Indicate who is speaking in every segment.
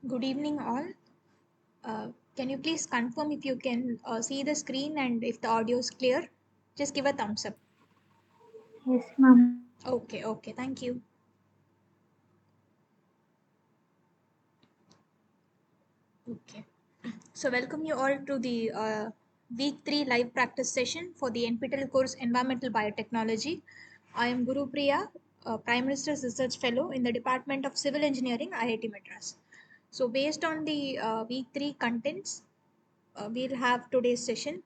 Speaker 1: Good evening, all. Uh, can you please confirm if you can see the screen and if the audio is clear? Just give a thumbs up.
Speaker 2: Yes, ma'am.
Speaker 1: Okay, okay, thank you. Okay, so welcome you all to the week 3 live practice session for the NPTEL course Environmental Biotechnology. I am Guru Priya, Prime Minister's Research Fellow in the Department of Civil Engineering, IIT Madras. So, based on the week 3 contents, we'll have today's session.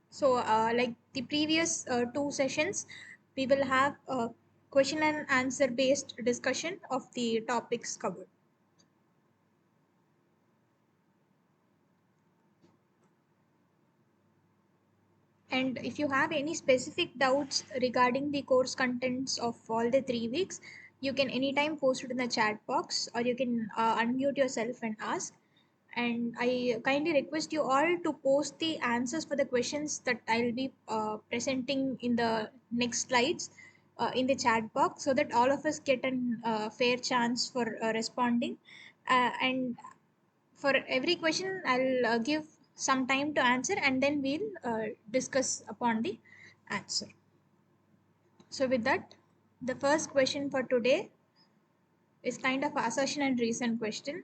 Speaker 1: So, like the previous two sessions, we will have a question and answer based discussion of the topics covered. And if you have any specific doubts regarding the course contents of all the 3 weeks, you can anytime post it in the chat box or you can unmute yourself and ask. And I kindly request you all to post the answers for the questions that I'll be presenting in the next slides in the chat box so that all of us get an fair chance for responding. And for every question, I'll give some time to answer and then we'll discuss upon the answer. So, with that, the first question for today is kind of assertion and reason question.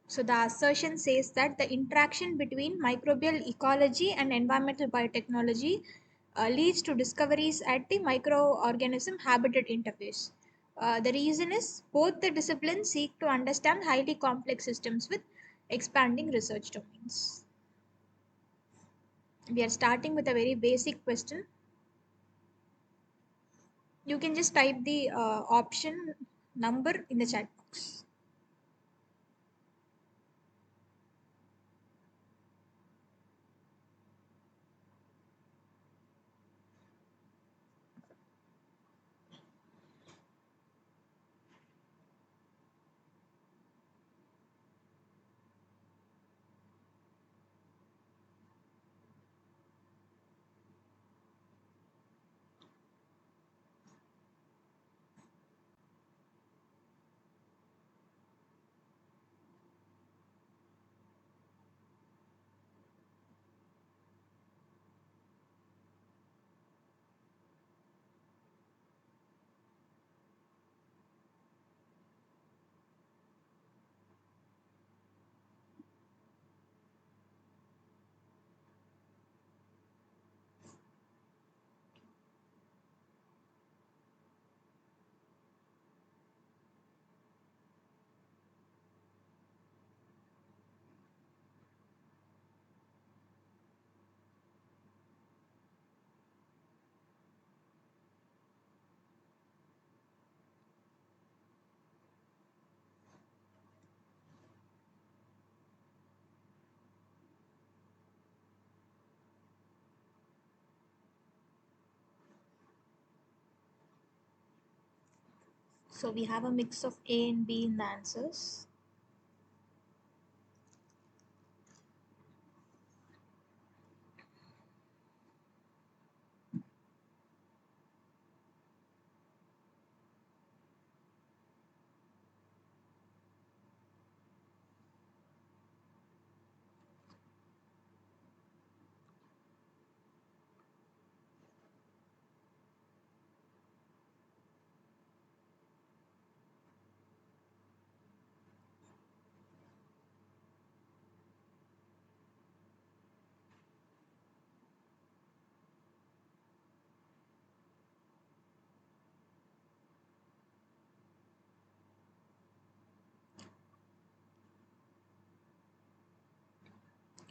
Speaker 1: So the assertion says that the interaction between microbial ecology and environmental biotechnology leads to discoveries at the microorganism habitat interface. The reason is both the disciplines seek to understand highly complex systems with expanding research domains. We are starting with a very basic question. You can just type the option number in the chat box. So we have a mix of A and B in the answers.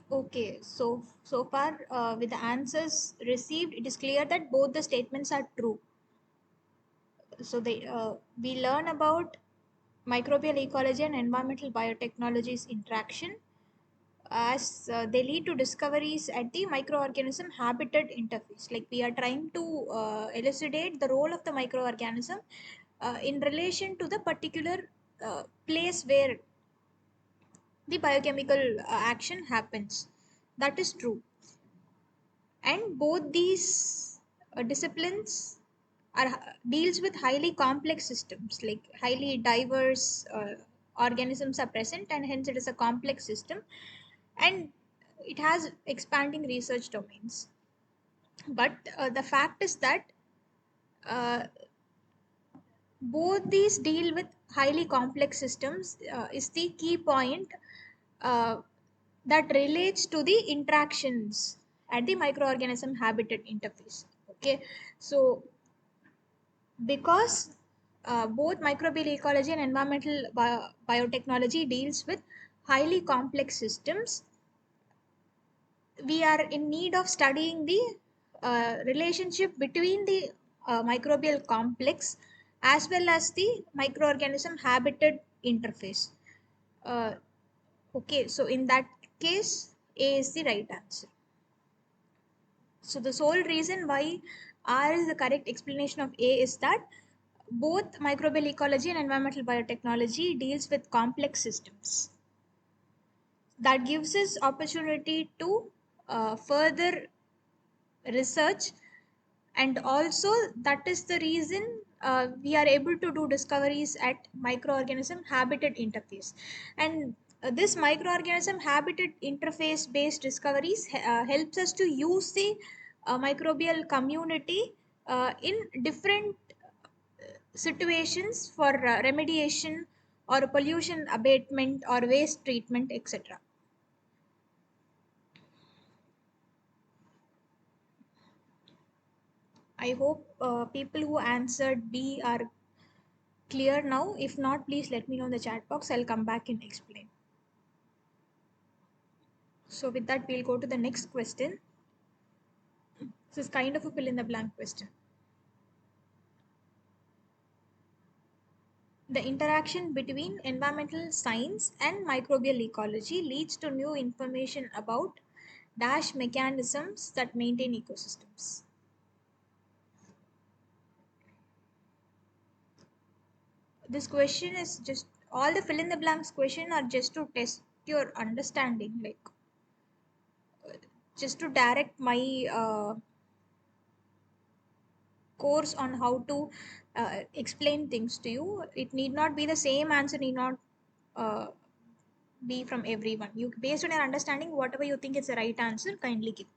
Speaker 1: Okay, so far with the answers received, it is clear that both the statements are true. So we learn about microbial ecology and environmental biotechnologies interaction as they lead to discoveries at the microorganism habitat interface. Like we are trying to elucidate the role of the microorganism in relation to the particular place where the biochemical action happens. That is true. And both these disciplines deals with highly complex systems, like highly diverse organisms are present, and hence it is a complex system, and it has expanding research domains. But the fact is that uh, both these deal with highly complex systems is the key point uh, that relates to the interactions at the microorganism habitat interface. Okay, so because both microbial ecology and environmental biotechnology deals with highly complex systems, we are in need of studying the relationship between the microbial complex as well as the microorganism habitat interface. Uh, okay, so in that case, A is the right answer. So the sole reason why R is the correct explanation of A is that both microbial ecology and environmental biotechnology deals with complex systems. That gives us opportunity to further research, and also that is the reason we are able to do discoveries at microorganism habitat interface. And this microorganism habitat interface based discoveries helps us to use the microbial community in different situations for remediation or pollution abatement or waste treatment, etc. I hope people who answered B are clear now. If not, please let me know in the chat box. I'll come back and explain. So, with that, we'll go to the next question. This is kind of a fill in the blank question. The interaction between environmental science and microbial ecology leads to new information about dash mechanisms that maintain ecosystems. This question is just all the fill in the blanks question are just to test your understanding, like just to direct my course on how to explain things to you. It need not be the same answer, need not uh, be from everyone. You, based on your understanding, whatever you think is the right answer, kindly give.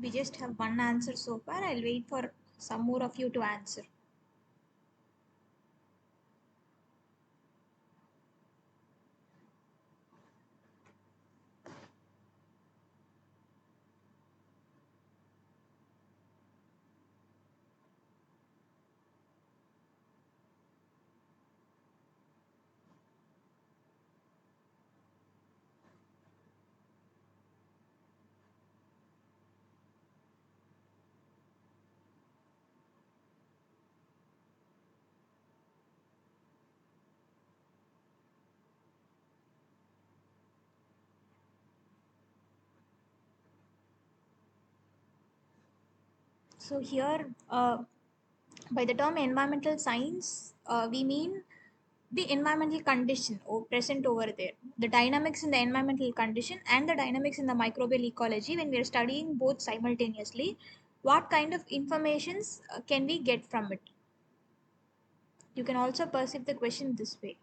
Speaker 1: We just have one answer so far. I'll wait for some more of you to answer. So here, by the term environmental science, we mean the environmental condition present over there, the dynamics in the environmental condition and the dynamics in the microbial ecology. When we are studying both simultaneously, what kind of informations can we get from it? You can also perceive the question this way.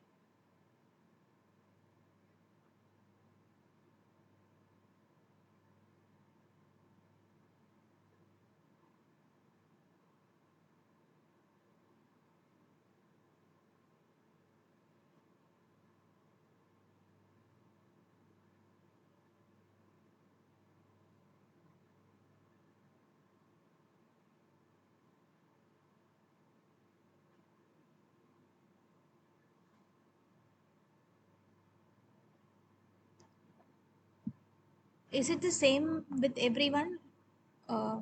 Speaker 1: Is it the same with everyone? uh,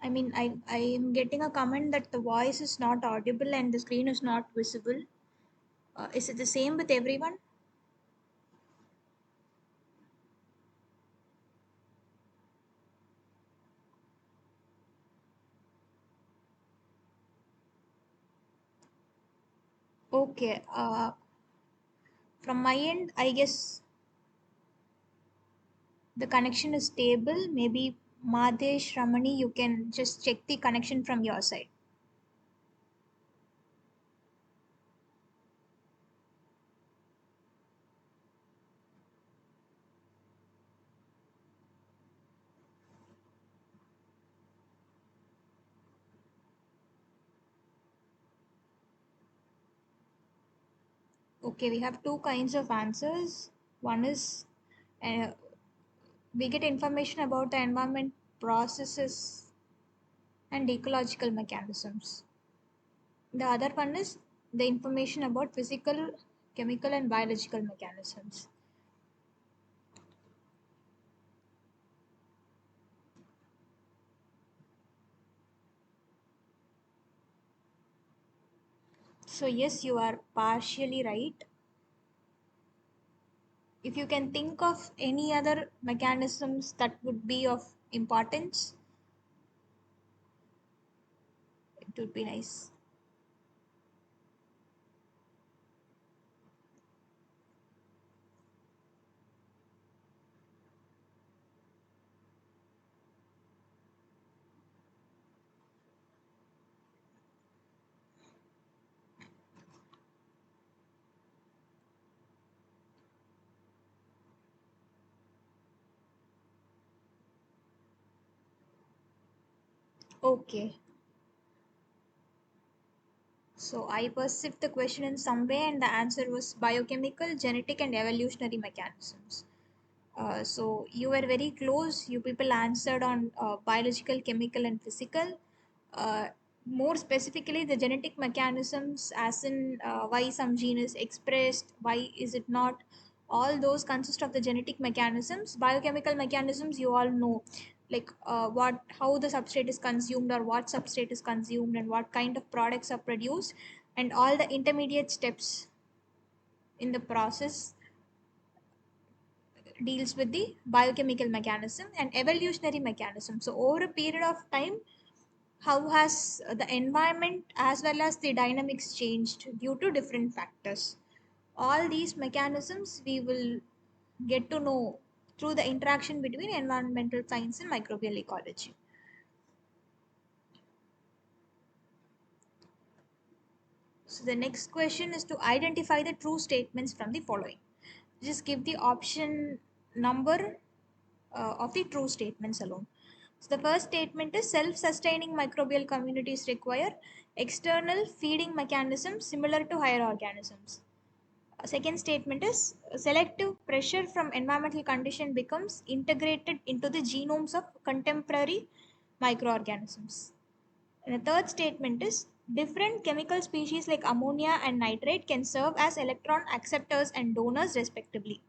Speaker 1: I mean, I am getting a comment that the voice is not audible and the screen is not visible. Is it the same with everyone? Okay. From my end, I guess the connection is stable. Maybe Madhesh, Ramani, you can just check the connection from your side. Okay, we have two kinds of answers. One is uh, we get information about the environment processes and ecological mechanisms. The other one is the information about physical, chemical, and biological mechanisms. So, yes, you are partially right. If you can think of any other mechanisms that would be of importance, it would be nice. Okay, so I perceived the question in some way, and the answer was biochemical, genetic, and evolutionary mechanisms. So you were very close. You people answered on biological, chemical, and physical. Uh, More specifically, the genetic mechanisms, as in why some gene is expressed, why is it not. All those consist of the genetic mechanisms. Biochemical mechanisms, you all know, like how the substrate is consumed or what substrate is consumed and what kind of products are produced, and all the intermediate steps in the process deals with the biochemical mechanism and evolutionary mechanism. So over a period of time, how has the environment as well as the dynamics changed due to different factors? All these mechanisms we will get to know through the interaction between environmental science and microbial ecology. So the next question is to identify the true statements from the following. Just give the option number of the true statements alone. So the first statement is self-sustaining microbial communities require external feeding mechanisms similar to higher organisms. Second statement is selective pressure from environmental condition becomes integrated into the genomes of contemporary microorganisms. And the third statement is different chemical species like ammonia and nitrate can serve as electron acceptors and donors respectively.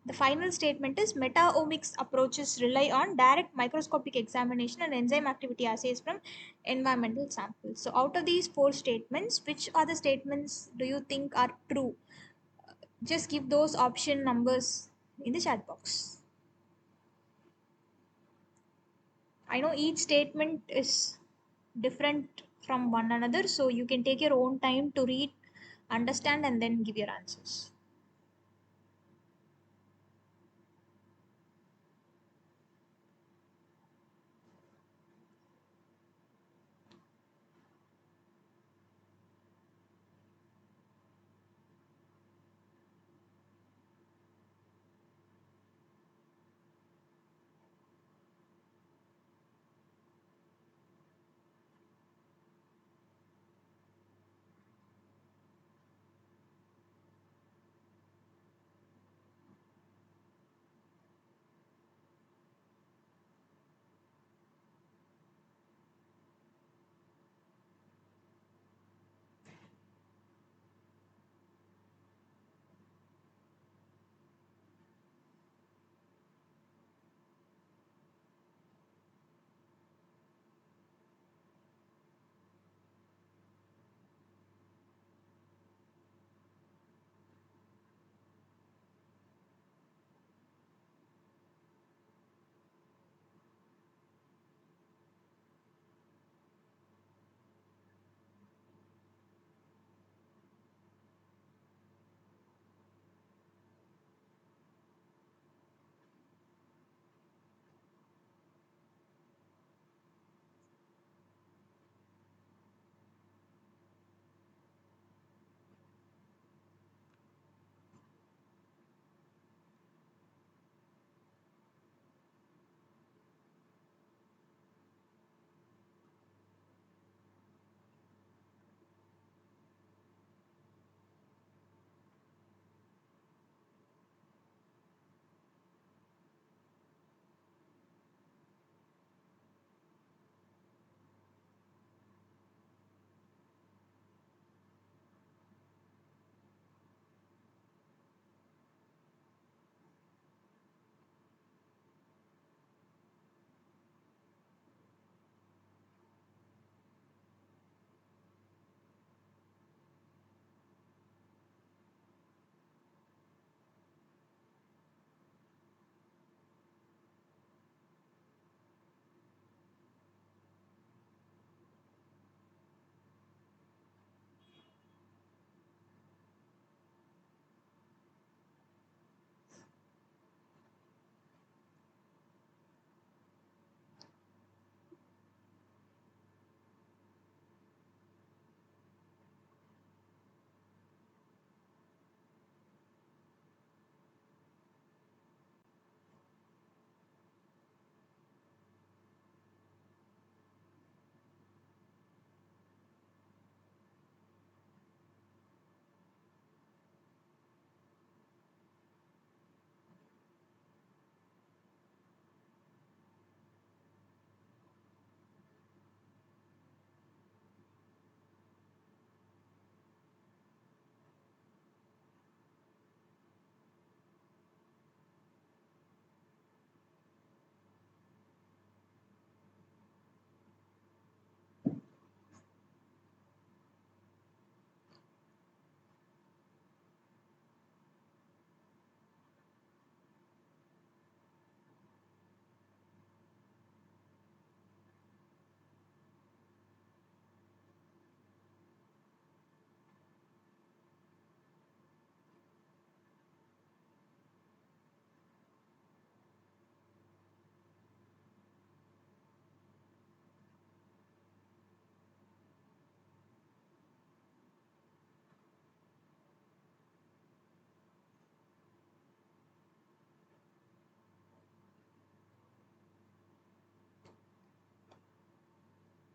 Speaker 1: The final statement is meta-omics approaches rely on direct microscopic examination and enzyme activity assays from environmental samples. So out of these four statements, which are the statements do you think are true? Just give those option numbers in the chat box. I know each statement is different from one another, so you can take your own time to read, understand, and then give your answers.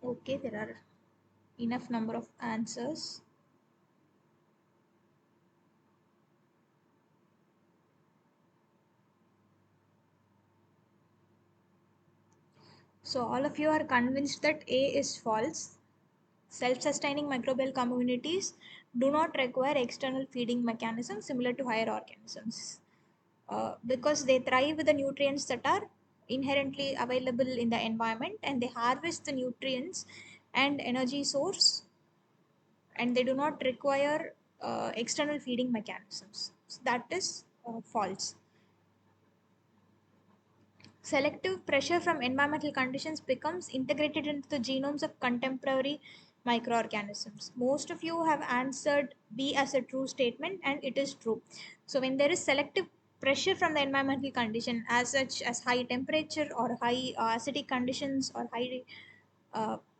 Speaker 1: Okay, there are enough number of answers. So all of you are convinced that A is false. Self-sustaining microbial communities do not require external feeding mechanisms similar to higher organisms because they thrive with the nutrients that are inherently available in the environment, and they harvest the nutrients and energy source, and they do not require external feeding mechanisms. So that is false. Selective pressure from environmental conditions becomes integrated into the genomes of contemporary microorganisms. Most of you have answered B as a true statement, and it is true. So, when there is selective pressure from the environmental condition, as such as high temperature or high acidic conditions or high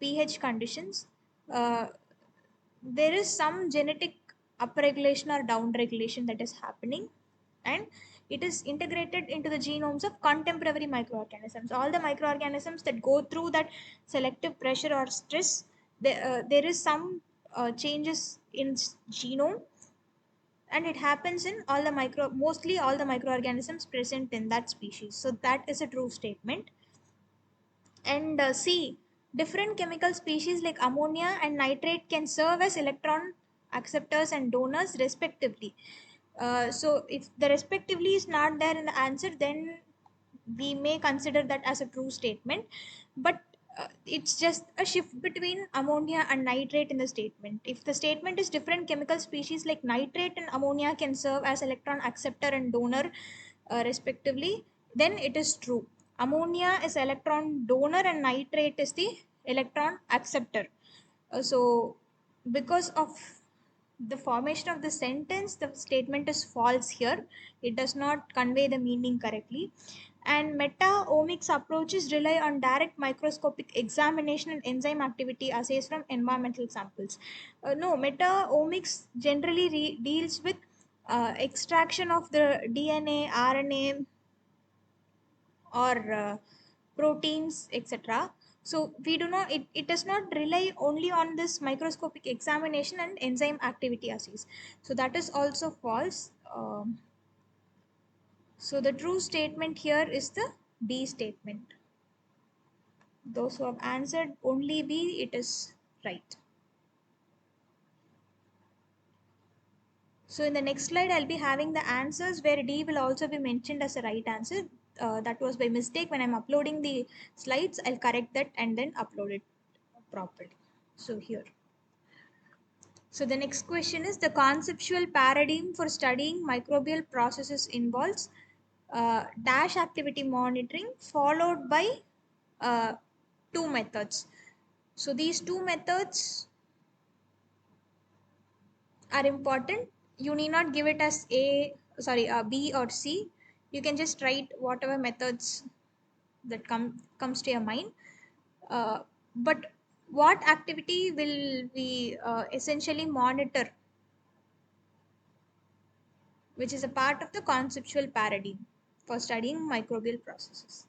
Speaker 1: pH conditions, uh, there is some genetic upregulation or downregulation that is happening, and it is integrated into the genomes of contemporary microorganisms. All the microorganisms that go through that selective pressure or stress, there is some changes in genome, and it happens in all the mostly all the microorganisms present in that species. So that is a true statement. And C, different chemical species like ammonia and nitrate can serve as electron acceptors and donors respectively. So if the respectively is not there in the answer, then we may consider that as a true statement. But it's just a shift between ammonia and nitrate in the statement. If the statement is different chemical species like nitrate and ammonia can serve as electron acceptor and donor respectively, then it is true. Ammonia is electron donor and nitrate is the electron acceptor. So, because of the formation of the sentence, the statement is false here. It does not convey the meaning correctly. And meta-omics approaches rely on direct microscopic examination and enzyme activity assays from environmental samples. No, meta-omics generally deals with extraction of the DNA, RNA, or proteins, etc. So we do not, it does not rely only on this microscopic examination and enzyme activity assays. So that is also false. So the true statement here is the B statement. Those who have answered only B, it is right. So in the next slide, I'll be having the answers where D will also be mentioned as a right answer. That was by mistake. When I'm uploading the slides, I'll correct that and then upload it properly. So here. So the next question is, the conceptual paradigm for studying microbial processes involves dash activity monitoring followed by uh, two methods. So these two methods are important. You need not give it as B or C. You can just write whatever methods that comes to your mind. Uh, but what activity will we essentially monitor, which is a part of the conceptual paradigm for studying microbial processes?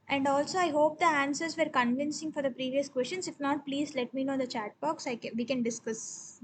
Speaker 1: And also, I hope the answers were convincing for the previous questions. If not, please let me know in the chat box. We can discuss.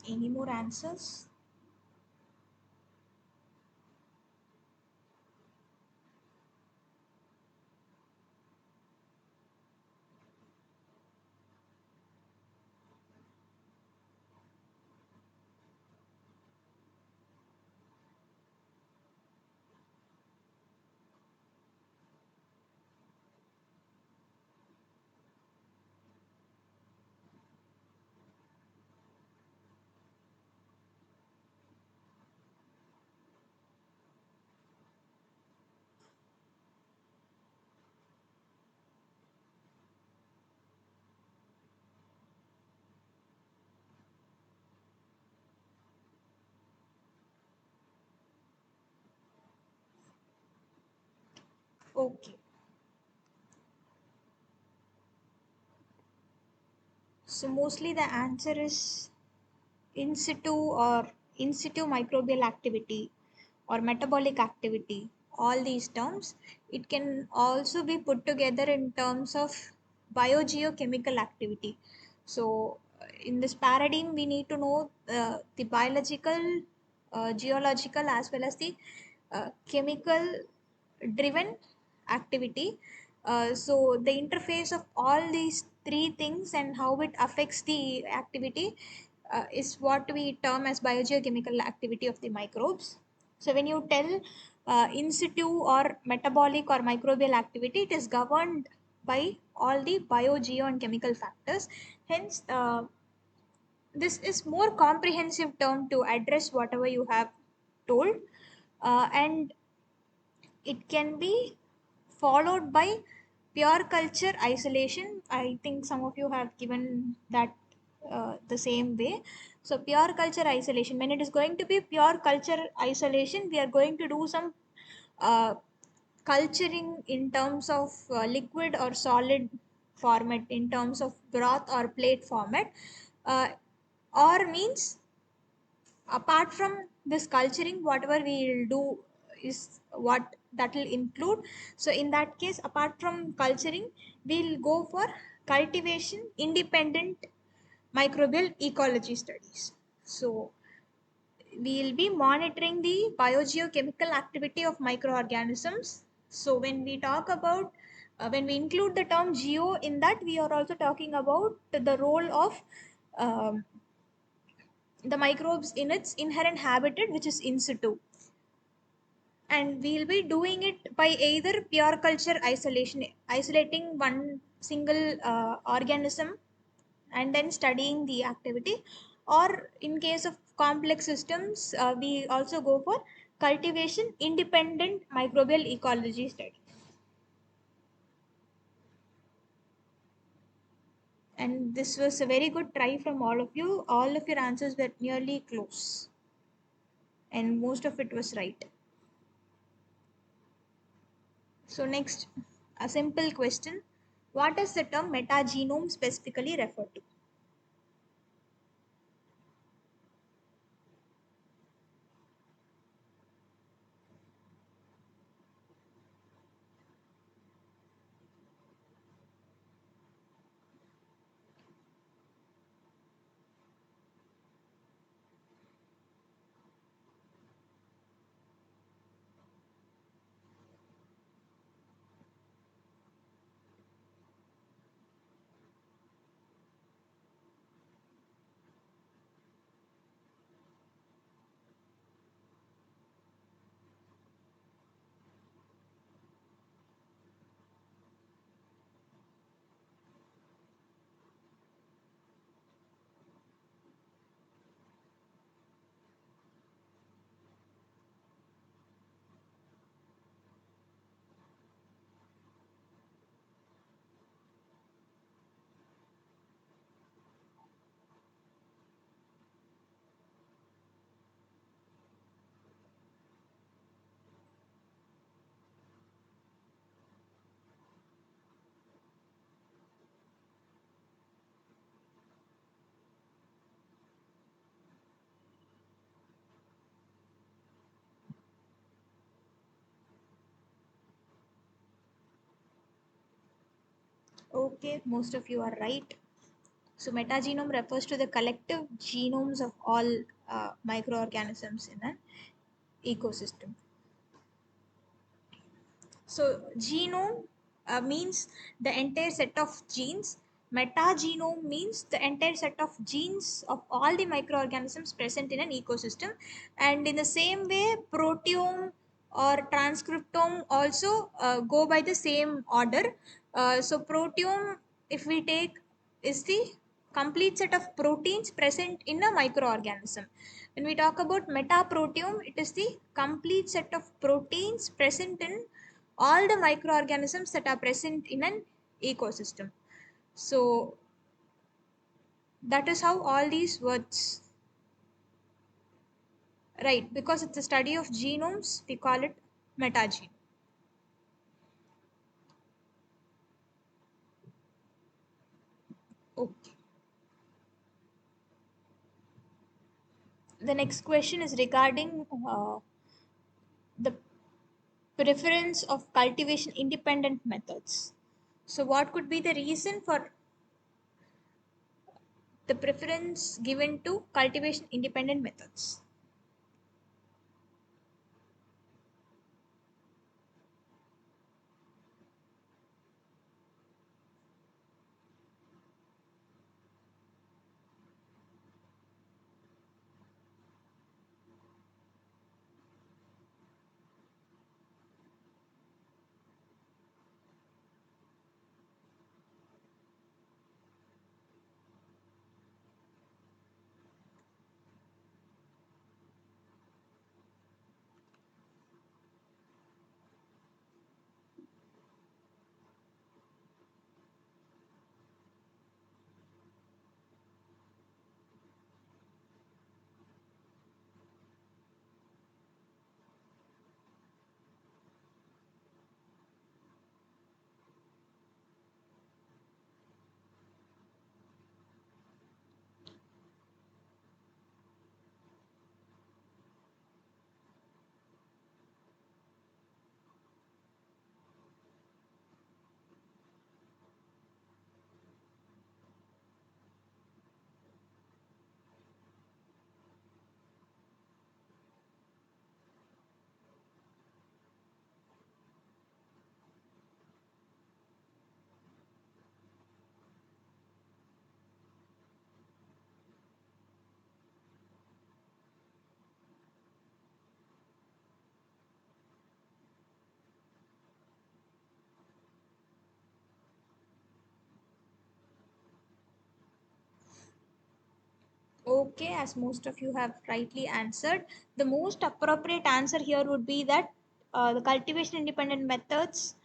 Speaker 1: Any more answers? Okay. So mostly the answer is in situ or in situ microbial activity or metabolic activity. All these terms, it can also be put together in terms of biogeochemical activity. So in this paradigm, we need to know the biological, geological, as well as the chemical driven activity. So the interface of all these three things and how it affects the activity is what we term as biogeochemical activity of the microbes. So when you tell in situ or metabolic or microbial activity, it is governed by all the biogeo and chemical factors. Hence, this is more comprehensive term to address whatever you have told, and it can be followed by pure culture isolation. I think some of you have given that the same way. So pure culture isolation, when it is going to be pure culture isolation, we are going to do some uh, culturing in terms of liquid or solid format, in terms of broth or plate format, uh, or means apart from this culturing, whatever we will do is what that will include. So in that case, apart from culturing, we'll go for cultivation independent microbial ecology studies. So we'll be monitoring the biogeochemical activity of microorganisms. So when we talk about when we include the term geo in that, we are also talking about the role of um, the microbes in its inherent habitat, which is in situ. And we'll be doing it by either pure culture isolation, isolating one single organism and then studying the activity, or in case of complex systems, we also go for cultivation independent microbial ecology study. And this was a very good try from all of you. All of your answers were nearly close, and most of it was right. So next, a simple question. What does the term metagenome specifically refer to? Okay, most of you are right. So metagenome refers to the collective genomes of all microorganisms in an ecosystem. So genome means the entire set of genes. Metagenome means the entire set of genes of all the microorganisms present in an ecosystem. And in the same way, proteome or transcriptome also go by the same order. So proteome, if we take, is the complete set of proteins present in a microorganism. When we talk about metaproteome, it is the complete set of proteins present in all the microorganisms that are present in an ecosystem. So that is how all these words, right? Because it's a study of genomes, we call it metagenome. Okay. The next question is regarding the preference of cultivation independent methods. So, what could be the reason for the preference given to cultivation independent methods? Okay, as most of you have rightly answered, the most appropriate answer here would be that the cultivation independent methods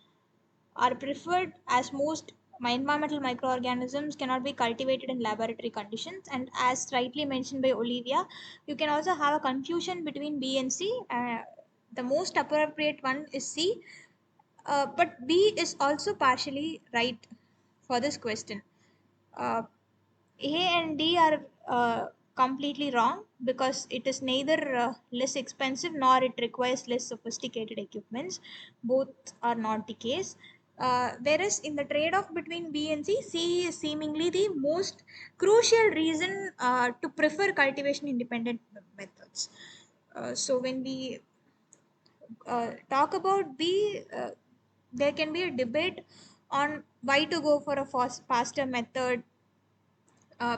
Speaker 1: are preferred as most environmental microorganisms cannot be cultivated in laboratory conditions. And as rightly mentioned by Olivia, you can also have a confusion between B and C. The most appropriate one is C, but B is also partially right for this question. Uh, A and D are completely wrong because it is neither less expensive nor it requires less sophisticated equipments. Both are not the case. Whereas in the trade off between B and C, C is seemingly the most crucial reason to prefer cultivation independent methods. So when we talk about B, there can be a debate on why to go for a faster method.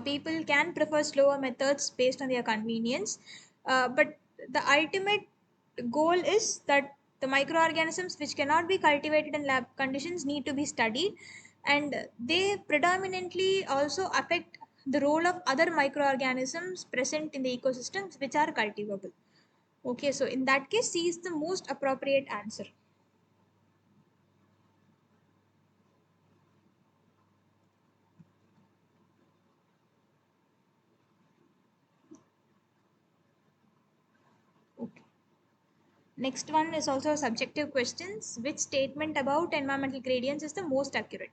Speaker 1: People can prefer slower methods based on their convenience, but the ultimate goal is that the microorganisms which cannot be cultivated in lab conditions need to be studied, and they predominantly also affect the role of other microorganisms present in the ecosystems which are cultivable. Okay, so in that case, C is the most appropriate answer. Okay. Next one is also subjective questions. Which statement about environmental gradients is the most accurate?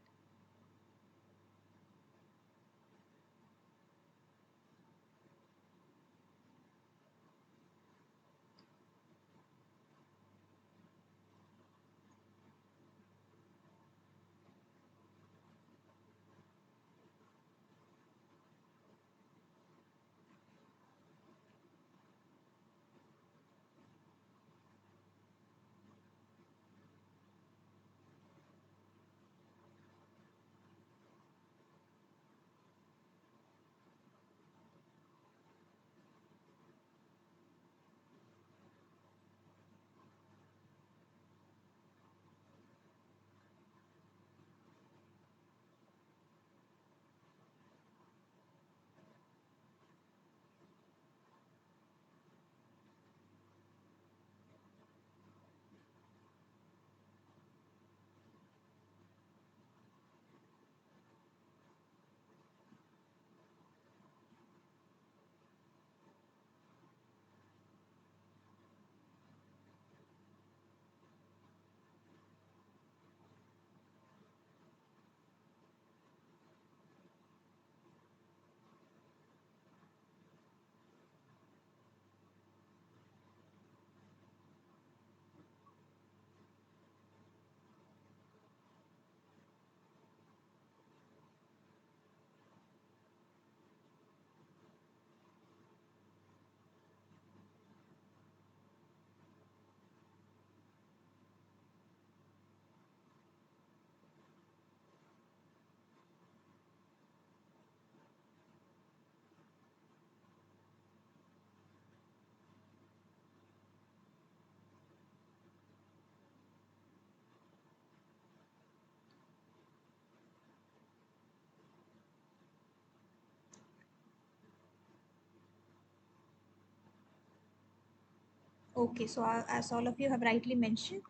Speaker 1: Okay, so as all of you have rightly mentioned,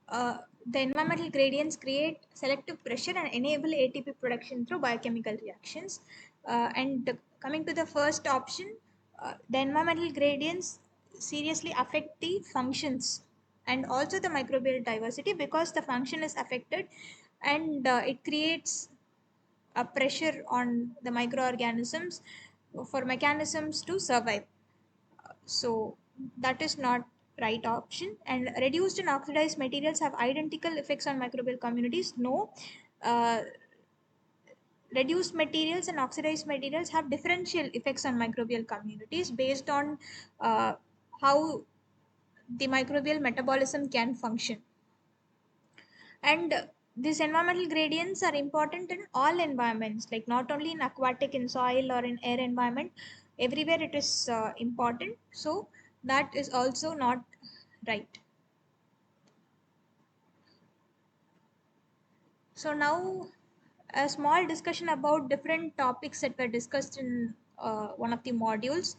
Speaker 1: the environmental gradients create selective pressure and enable ATP production through biochemical reactions. Coming to the first option, the environmental gradients seriously affect the functions and also the microbial diversity because the function is affected, and it creates a pressure on the microorganisms for mechanisms to survive. So that is not right option. And reduced and oxidized materials have identical effects on microbial communities? No. uh, Reduced materials and oxidized materials have differential effects on microbial communities based on uh, how the microbial metabolism can function. And these environmental gradients are important in all environments, like not only in aquatic, in soil, or in air environment. Everywhere it is important. So that is also not right. So now a small discussion about different topics that were discussed in one of the modules.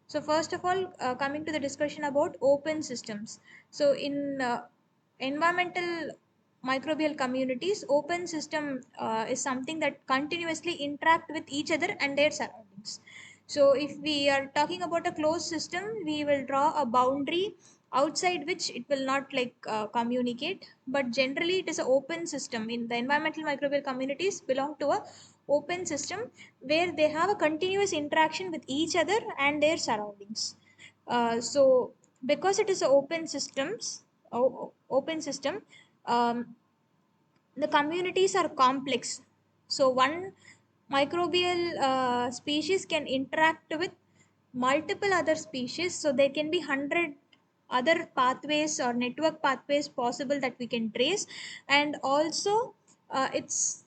Speaker 1: So first of all, coming to the discussion about open systems. So in environmental microbial communities, open system is something that continuously interact with each other and their surroundings. So if we are talking about a closed system, we will draw a boundary outside which it will not communicate, but generally it is an open system. In the environmental microbial communities belong to a open system where they have a continuous interaction with each other and their surroundings. So because it is a open system, um, the communities are complex. So one microbial species can interact with multiple other species. So there can be 100 other pathways or network pathways possible that we can trace. And also its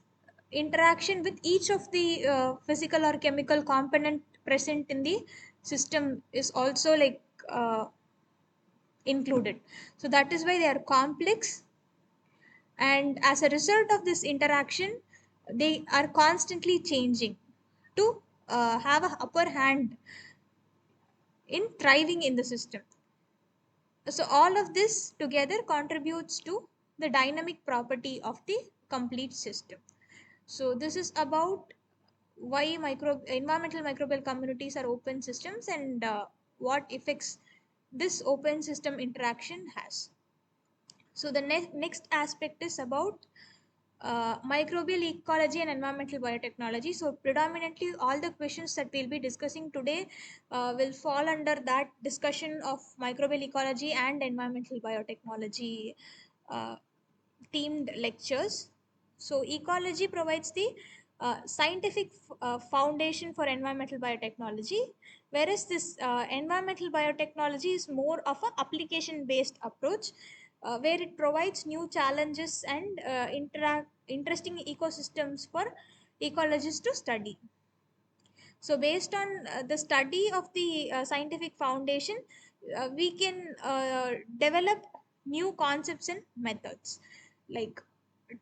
Speaker 1: interaction with each of the physical or chemical component present in the system is also included. So that is why they are complex, and as a result of this interaction they are constantly changing to have a upper hand in thriving in the system. So all of this together contributes to the dynamic property of the complete system. So this is about why environmental microbial communities are open systems, and what effects this open system interaction has. So the next aspect is about microbial ecology and environmental biotechnology. So predominantly all the questions that we'll be discussing today will fall under that discussion of microbial ecology and environmental biotechnology uh, themed lectures. So ecology provides the scientific foundation for environmental biotechnology, whereas this environmental biotechnology is more of a application based approach, where it provides new challenges and interesting ecosystems for ecologists to study. So based on the study of the scientific foundation, we can develop new concepts and methods, like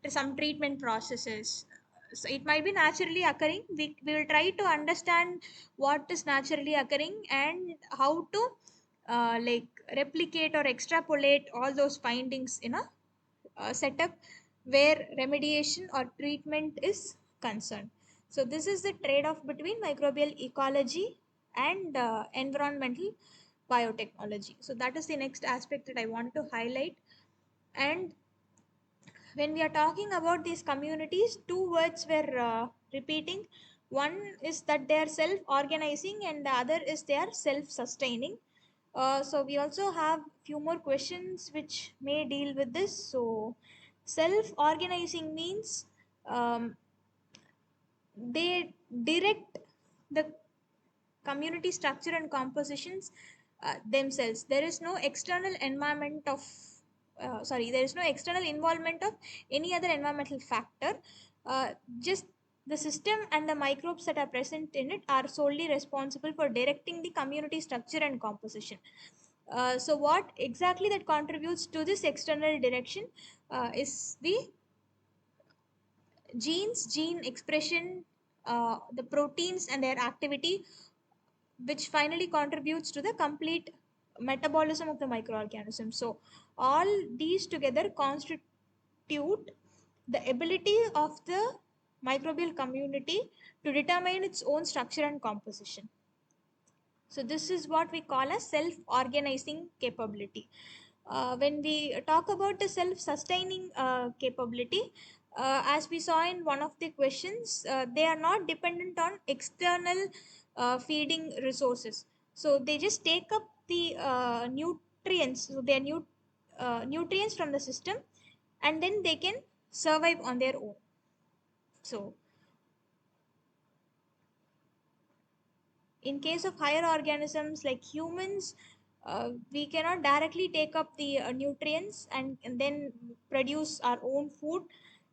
Speaker 1: some treatment processes. So it might be naturally occurring. We will try to understand what is naturally occurring and how to replicate or extrapolate all those findings in a setup where remediation or treatment is concerned. So, this is the trade off between microbial ecology and environmental biotechnology. So, that is the next aspect that I want to highlight. And when we are talking about these communities, two words were repeating. One is that they are self organizing, and the other is they are self sustaining. So we also have few more questions which may deal with this. So self organizing means um, they direct the community structure and compositions themselves. There is no external environment of there is no external involvement of any other environmental factor. uh, just the system and the microbes that are present in it are solely responsible for directing the community structure and composition. So what exactly that contributes to this external direction is the gene expression, the proteins and their activity, which finally contributes to the complete metabolism of the microorganism. So all these together constitute the ability of the microbial community to determine its own structure and composition. So this is what we call a self-organizing capability. When we talk about the self-sustaining capability, as we saw in one of the questions, they are not dependent on external feeding resources. So they just take up the nutrients, so they are nutrients from the system, and then they can survive on their own. So in case of higher organisms like humans, we cannot directly take up the nutrients and then produce our own food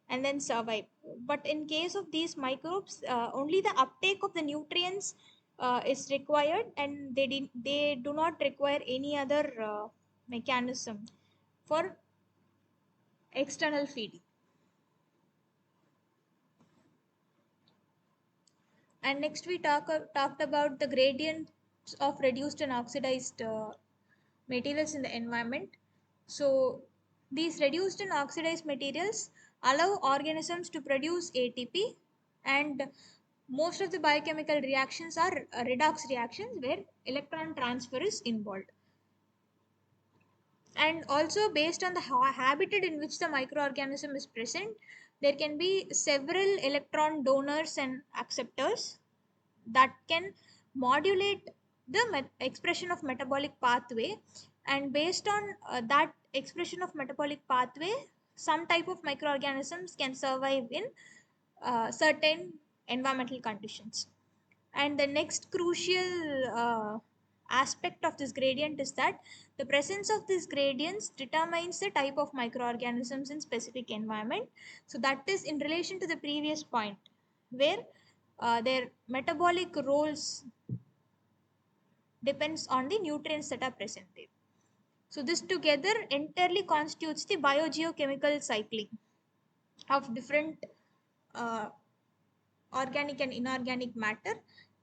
Speaker 1: and then survive. But in case of these microbes, only the uptake of the nutrients is required, and they do not require any other mechanism for external feeding. And next we talked about the gradients of reduced and oxidized materials in the environment. So these reduced and oxidized materials allow organisms to produce ATP, and most of the biochemical reactions are redox reactions where electron transfer is involved. And also based on the habitat in which the microorganism is present, there can be several electron donors and acceptors that can modulate the expression of metabolic pathway, and based on that expression of metabolic pathway, some type of microorganisms can survive in certain environmental conditions. And the next crucial aspect of this gradient is that the presence of these gradients determines the type of microorganisms in specific environment. So that is in relation to the previous point, where their metabolic roles depends on the nutrients that are present there. So this together entirely constitutes the biogeochemical cycling of different uh, organic and inorganic matter,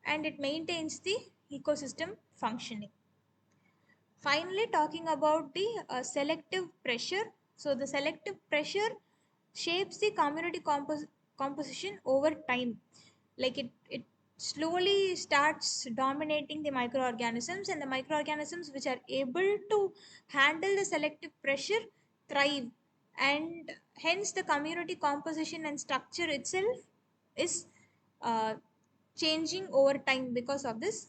Speaker 1: and it maintains the ecosystem functioning. Finally, talking about the selective pressure. So the selective pressure shapes the community composition over time. Like it slowly starts dominating the microorganisms, and the microorganisms which are able to handle the selective pressure thrive, and hence the community composition and structure itself is uh, changing over time because of this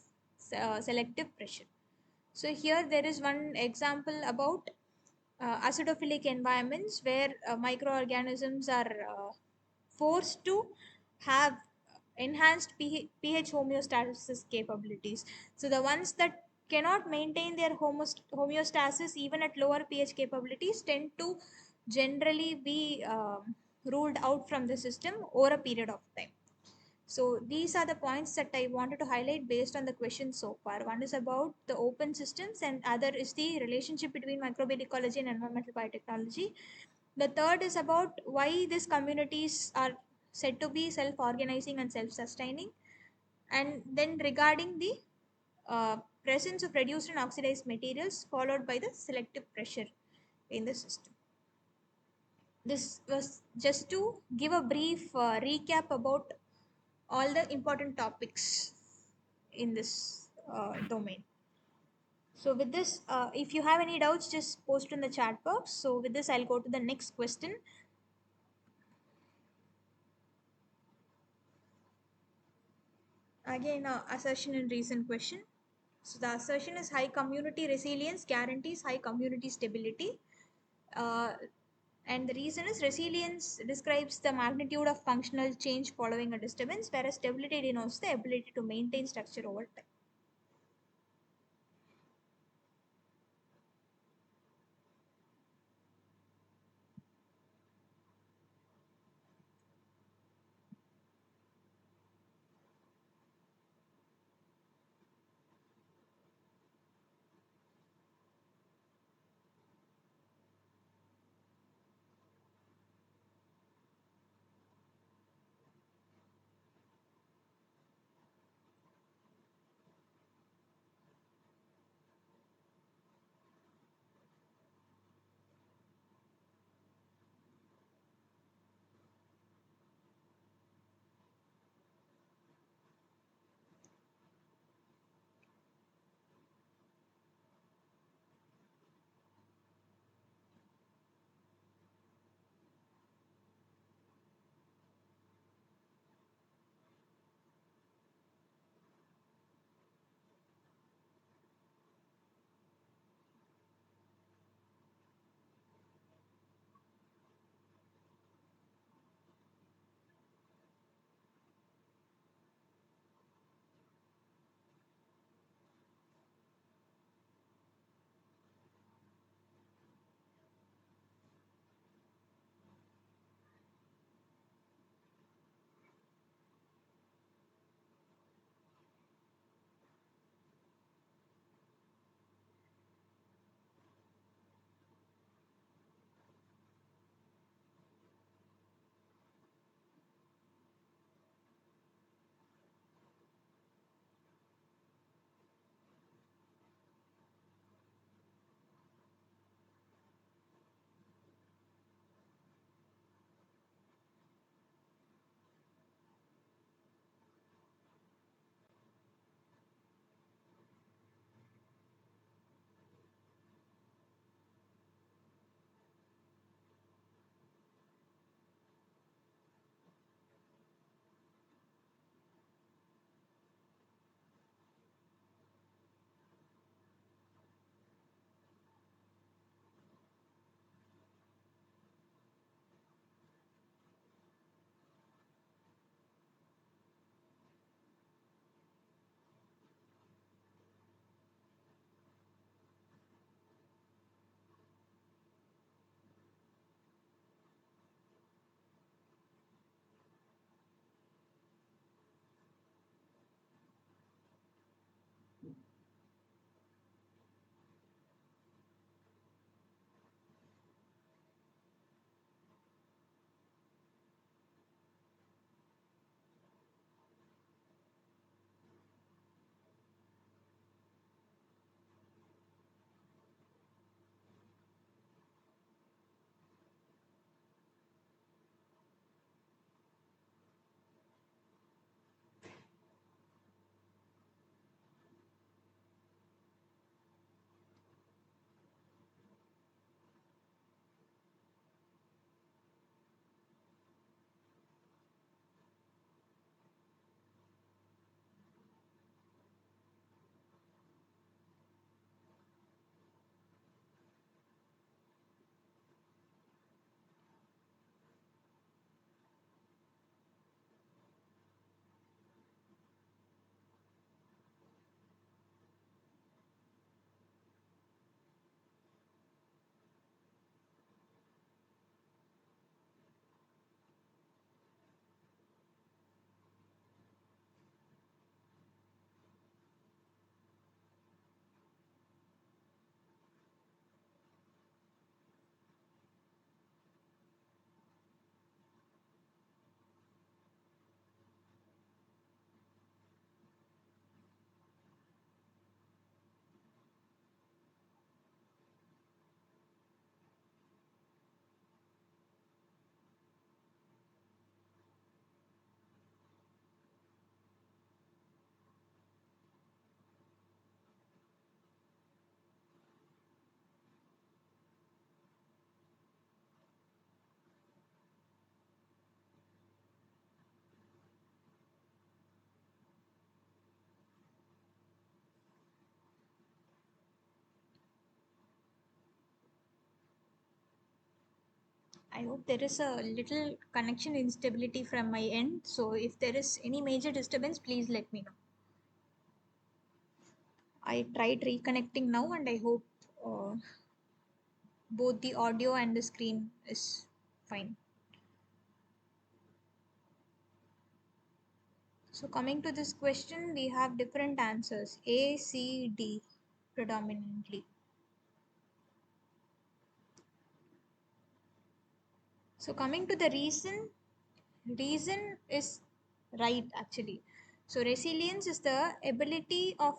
Speaker 1: selective pressure. So here there is one example about acidophilic environments where microorganisms are forced to have enhanced pH homeostasis capabilities. So the ones that cannot maintain their homeostasis even at lower pH capabilities tend to generally be ruled out from the system over a period of time. So these are the points that I wanted to highlight based on the questions so far. One is about the open systems, and other is the relationship between microbial ecology and environmental biotechnology. The third is about why these communities are said to be self-organizing and self-sustaining. And then regarding the presence of reduced and oxidized materials followed by the selective pressure in the system. This was just to give a brief recap about all the important topics in this domain. So with this, if you have any doubts, just post in the chat box. So with this, I'll go to the next question. Again, assertion and reason question. So the assertion is high community resilience guarantees high community stability. Uh, and the reason is resilience describes the magnitude of functional change following a disturbance, whereas stability denotes the ability to maintain structure over time. I hope there is a little connection instability from my end. So if there is any major disturbance, please let me know. I tried reconnecting now and I hope uh, both the audio and the screen is fine. So coming to this question, we have different answers A, C, D predominantly. So coming to the reason is right actually. So resilience is the ability of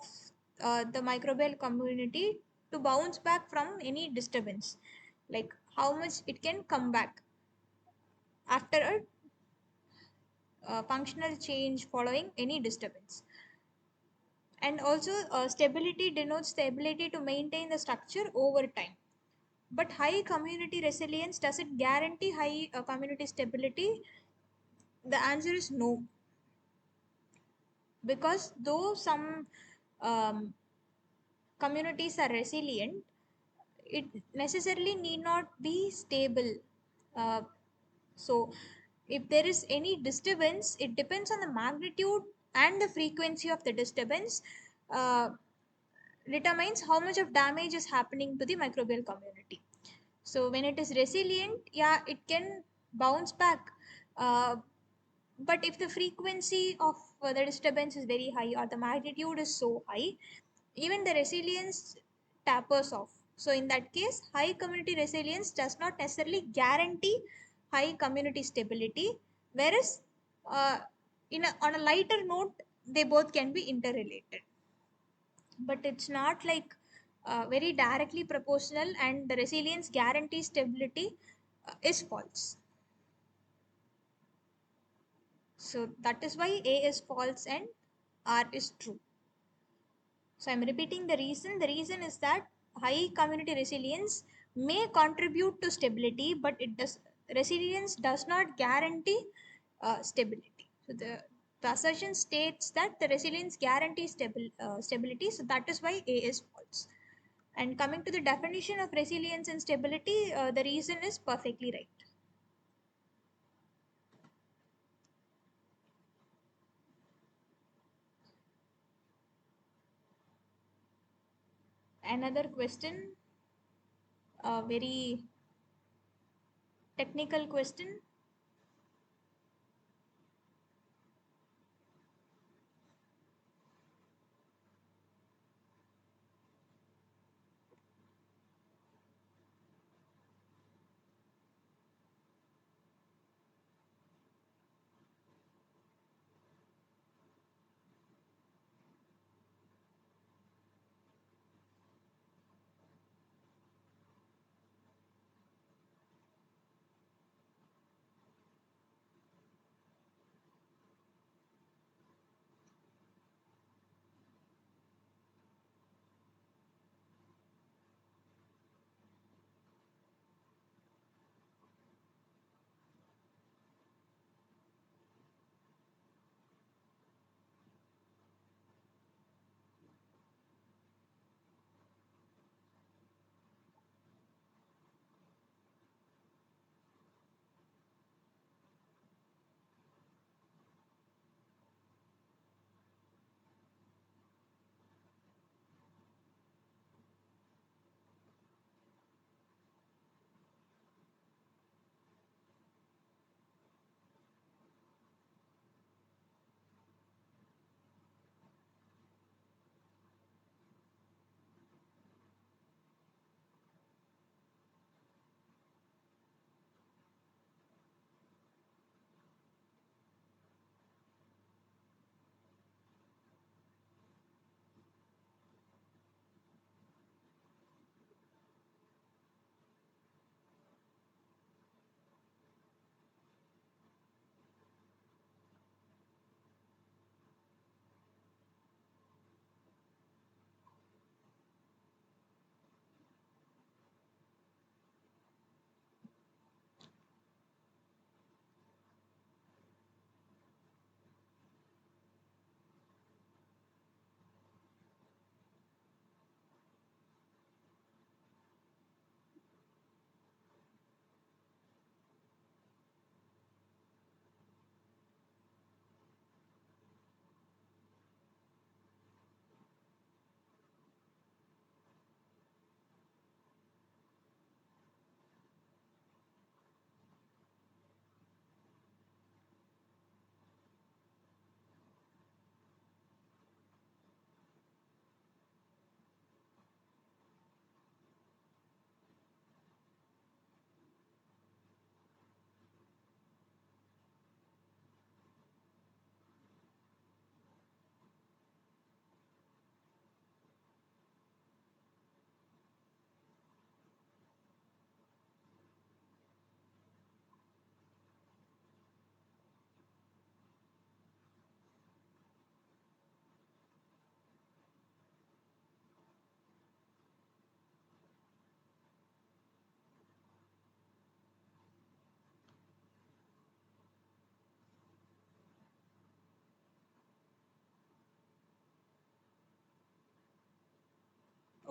Speaker 1: the microbial community to bounce back from any disturbance, like how much it can come back after a functional change following any disturbance. And also stability denotes the ability to maintain the structure over time. But high community resilience, does it guarantee high community stability? The answer is no, because though some um, communities are resilient, it necessarily need not be stable. Uh, so, if there is any disturbance, it depends on the magnitude and the frequency of the disturbance, uh, determines how much of damage is happening to the microbial community. So, when it is resilient, yeah, it can bounce back. Uh, but if the frequency of the disturbance is very high or the magnitude is so high, even the resilience tapers off. So in that case, high community resilience does not necessarily guarantee high community stability, whereas on a lighter note, they both can be interrelated. But it's not like very directly proportional, and the resilience guarantees stability is false. So that is why A is false and R is true. So I'm repeating the reason. The reason is that high community resilience may contribute to stability, but it does resilience does not guarantee stability. So the assertion states that the resilience guarantees stability. So that is why A is false. And coming to the definition of resilience and stability, the reason is perfectly right. Another question, a very technical question.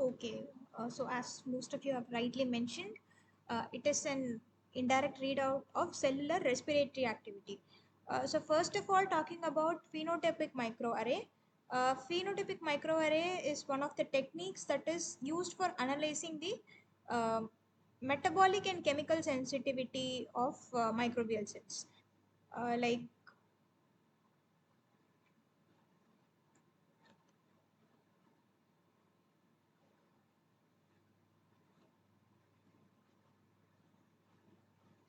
Speaker 1: Okay, so as most of you have rightly mentioned, it is an indirect readout of cellular respiratory activity. So first of all, talking about phenotypic microarray. Phenotypic microarray is one of the techniques that is used for analyzing the metabolic and chemical sensitivity of microbial cells. Like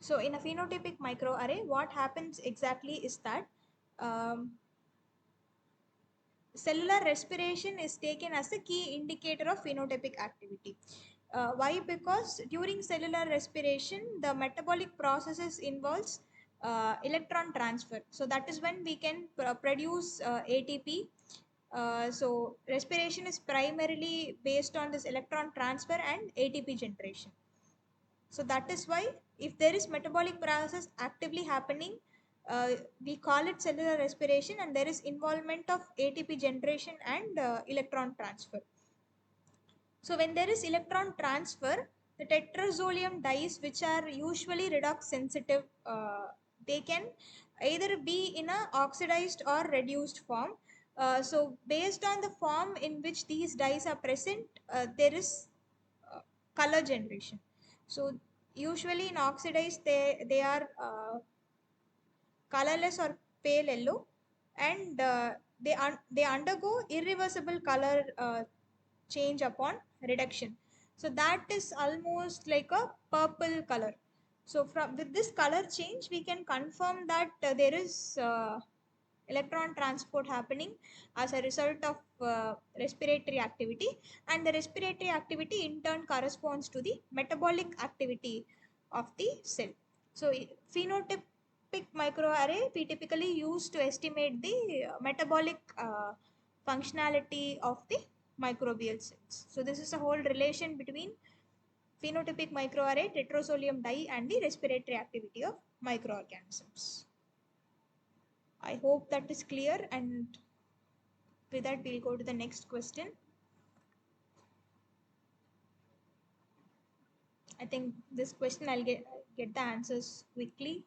Speaker 1: so, in a phenotypic microarray, what happens exactly is that um, cellular respiration is taken as a key indicator of phenotypic activity. Why? Because during cellular respiration, the metabolic processes involves electron transfer. So that is when we can produce ATP. So respiration is primarily based on this electron transfer and ATP generation. So that is why if there is metabolic process actively happening, we call it cellular respiration, and there is involvement of ATP generation and electron transfer. So when there is electron transfer, the tetrazolium dyes, which are usually redox sensitive, they can either be in a oxidized or reduced form. So based on the form in which these dyes are present, there is uh, color generation. So usually in oxidized, they are colorless or pale yellow, and they undergo irreversible color change upon reduction. So that is almost like a purple color. So from with this color change, we can confirm that there is electron transport happening as a result of respiratory activity, and the respiratory activity in turn corresponds to the metabolic activity of the cell. So phenotypic microarray we typically use to estimate the metabolic functionality of the microbial cells. So this is a whole relation between phenotypic microarray, tetrasolium dye, and the respiratory activity of microorganisms. I hope that is clear, and with that, we'll go to the next question. I think this question I'll get the answers quickly.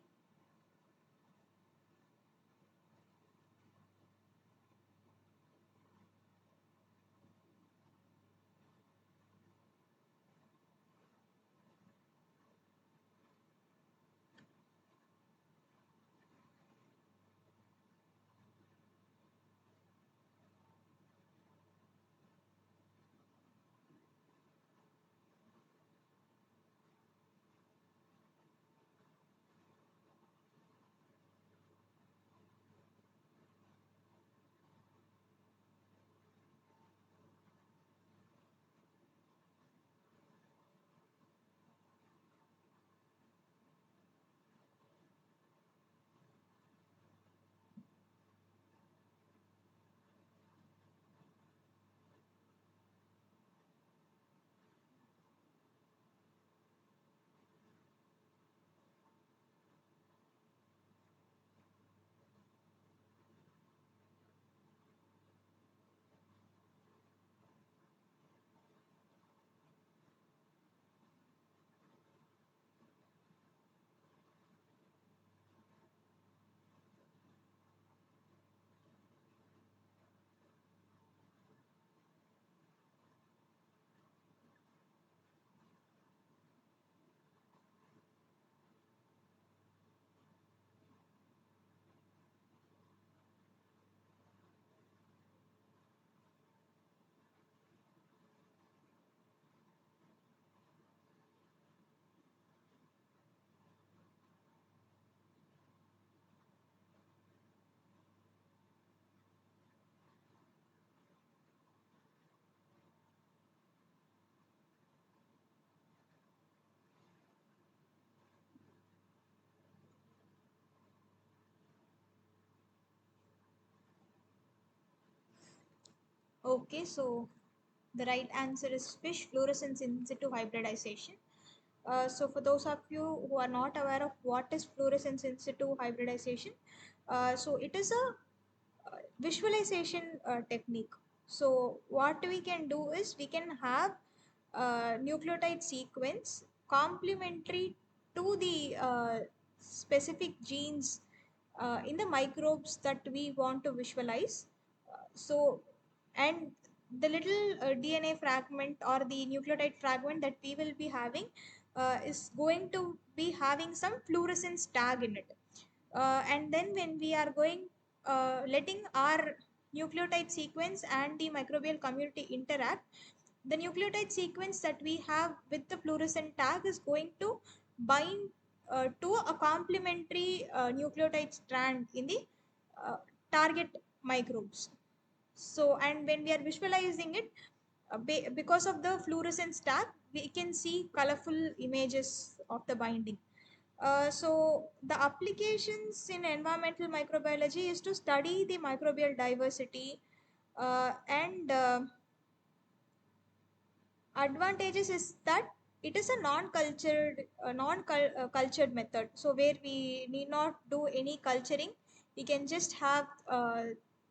Speaker 1: Okay, so the right answer is fish fluorescence in situ hybridization. So for those of you who are not aware of what is fluorescence in situ hybridization, so it is a visualization technique. So what we can do is we can have nucleotide sequence complementary to the specific genes in the microbes that we want to visualize. So, and the little DNA fragment or the nucleotide fragment that we will be having is going to be having some fluorescence tag in it. And then when we are going letting our nucleotide sequence and the microbial community interact, the nucleotide sequence that we have with the fluorescent tag is going to bind to a complementary nucleotide strand in the uh, target microbes. So, and when we are visualizing it, because of the fluorescence tag, we can see colorful images of the binding. So the applications in environmental microbiology is to study the microbial diversity, and advantages is that it is a non-cultured method. So where we need not do any culturing, we can just have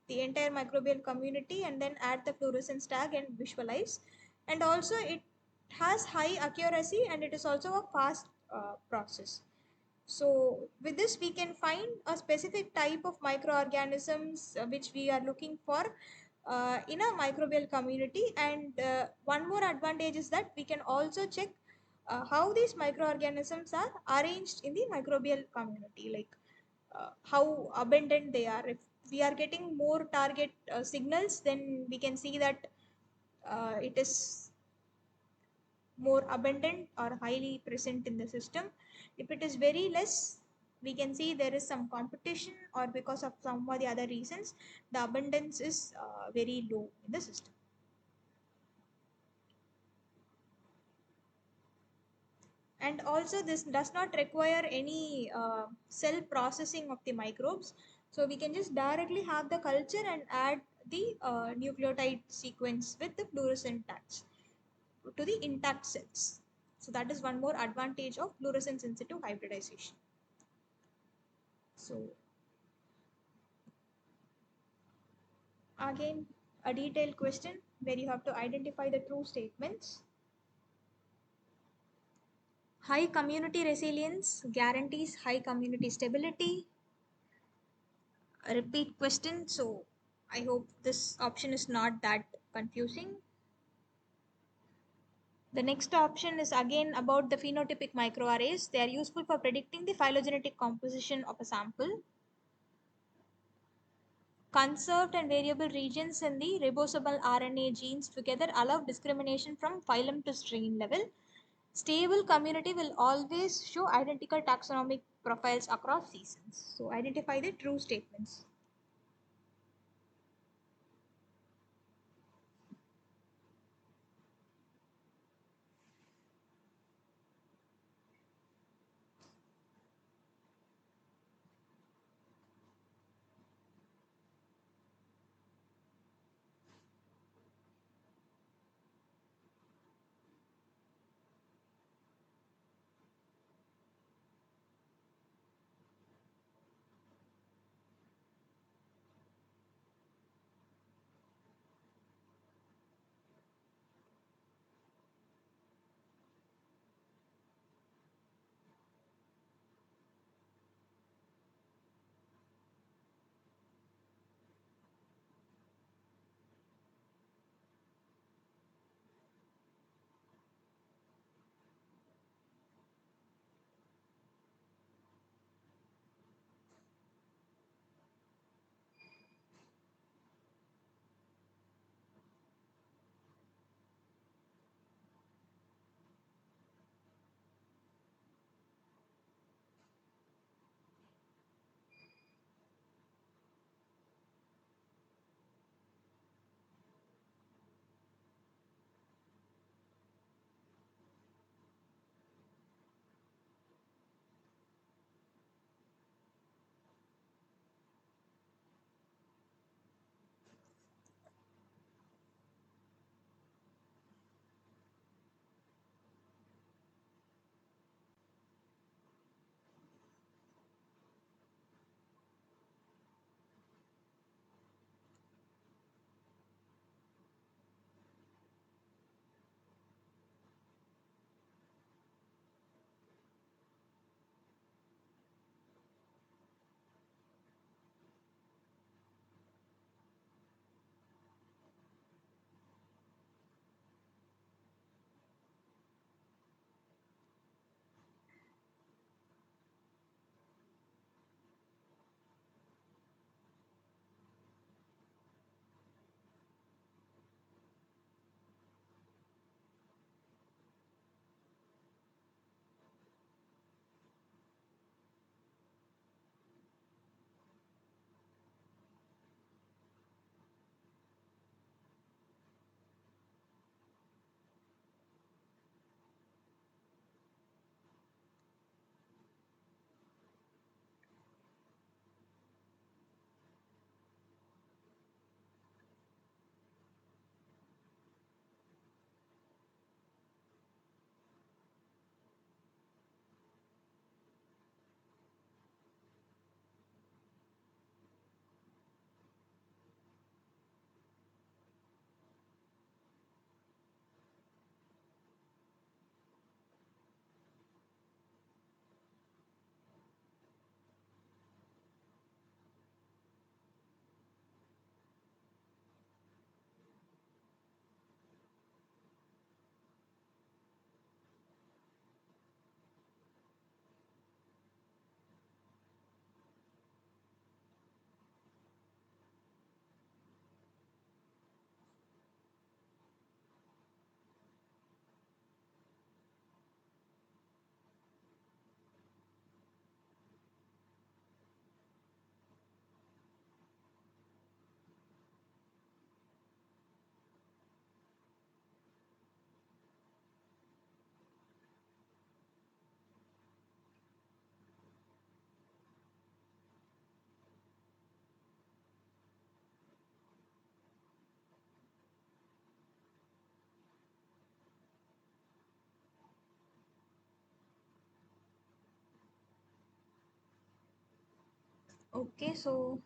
Speaker 1: the entire microbial community and then add the fluorescence tag and visualize. And also it has high accuracy and it is also a fast process. So with this, we can find a specific type of microorganisms which we are looking for in a microbial community. And one more advantage is that we can also check how these microorganisms are arranged in the microbial community, like how abundant they are. If we are getting more target signals, then we can see that it is more abundant or highly present in the system. If it is very less, we can see there is some competition, or because of some or the other reasons, the abundance is very low in the system. And also, this does not require any cell processing of the microbes. So, we can just directly have the culture and add the nucleotide sequence with the fluorescent tags to the intact cells. So that is one more advantage of fluorescence sensitive hybridization. So again, a detailed question where you have to identify the true statements. High community resilience guarantees high community stability. A repeat question. So I hope this option is not that confusing. The next option is again about the phenotypic microarrays. They are useful for predicting the phylogenetic composition of a sample. Conserved and variable regions in the ribosomal RNA genes together allow discrimination from phylum to strain level. Stable community will always show identical taxonomic profiles across seasons. So identify the true statements. Okay, so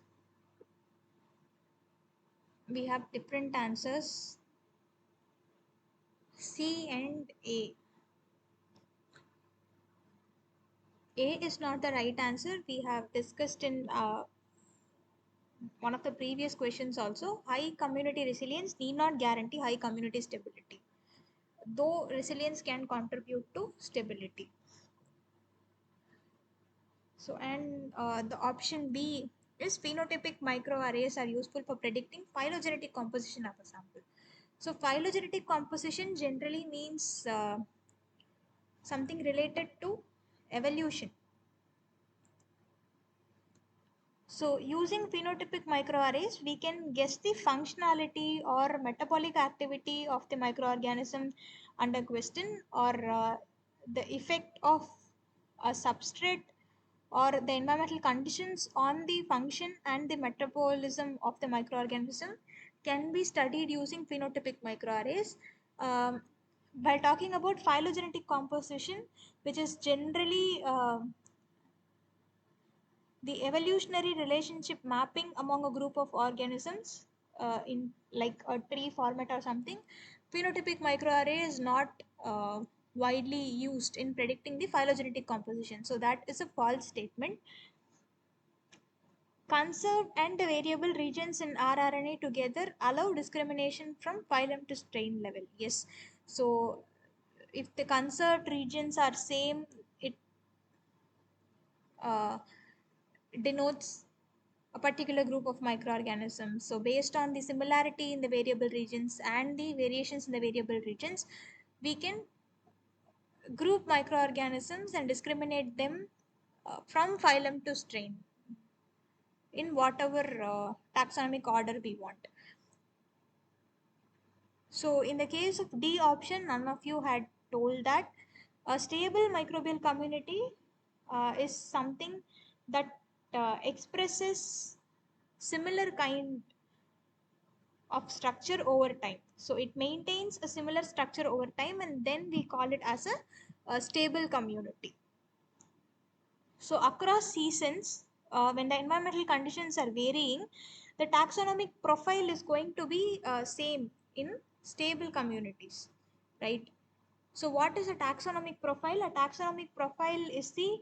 Speaker 1: we have different answers. C and A. A is not the right answer. We have discussed in one of the previous questions also. High community resilience need not guarantee high community stability, though resilience can contribute to stability. So, and the option B is phenotypic microarrays are useful for predicting phylogenetic composition of a sample. So, phylogenetic composition generally means something related to evolution. So, using phenotypic microarrays, we can guess the functionality or metabolic activity of the microorganism under question, or the effect of a substrate or the environmental conditions on the function and the metabolism of the microorganism can be studied using phenotypic microarrays. Um, while talking about phylogenetic composition, which is generally the evolutionary relationship mapping among a group of organisms in like a tree format or something, phenotypic microarray is not widely used in predicting the phylogenetic composition, so that is a false statement. Conserved and variable regions in rRNA together allow discrimination from phylum to strain level. Yes, so if the conserved regions are same, it uh, denotes a particular group of microorganisms. So, based on the similarity in the variable regions and the variations in the variable regions, we can group microorganisms and discriminate them from phylum to strain in whatever taxonomic order we want. So, in the case of D option, none of you had told that a stable microbial community is something that expresses similar kind of structure over time. So it maintains a similar structure over time, and then we call it as a stable community. So across seasons, when the environmental conditions are varying, the taxonomic profile is going to be same in stable communities, right? So, what is a taxonomic profile? A taxonomic profile is the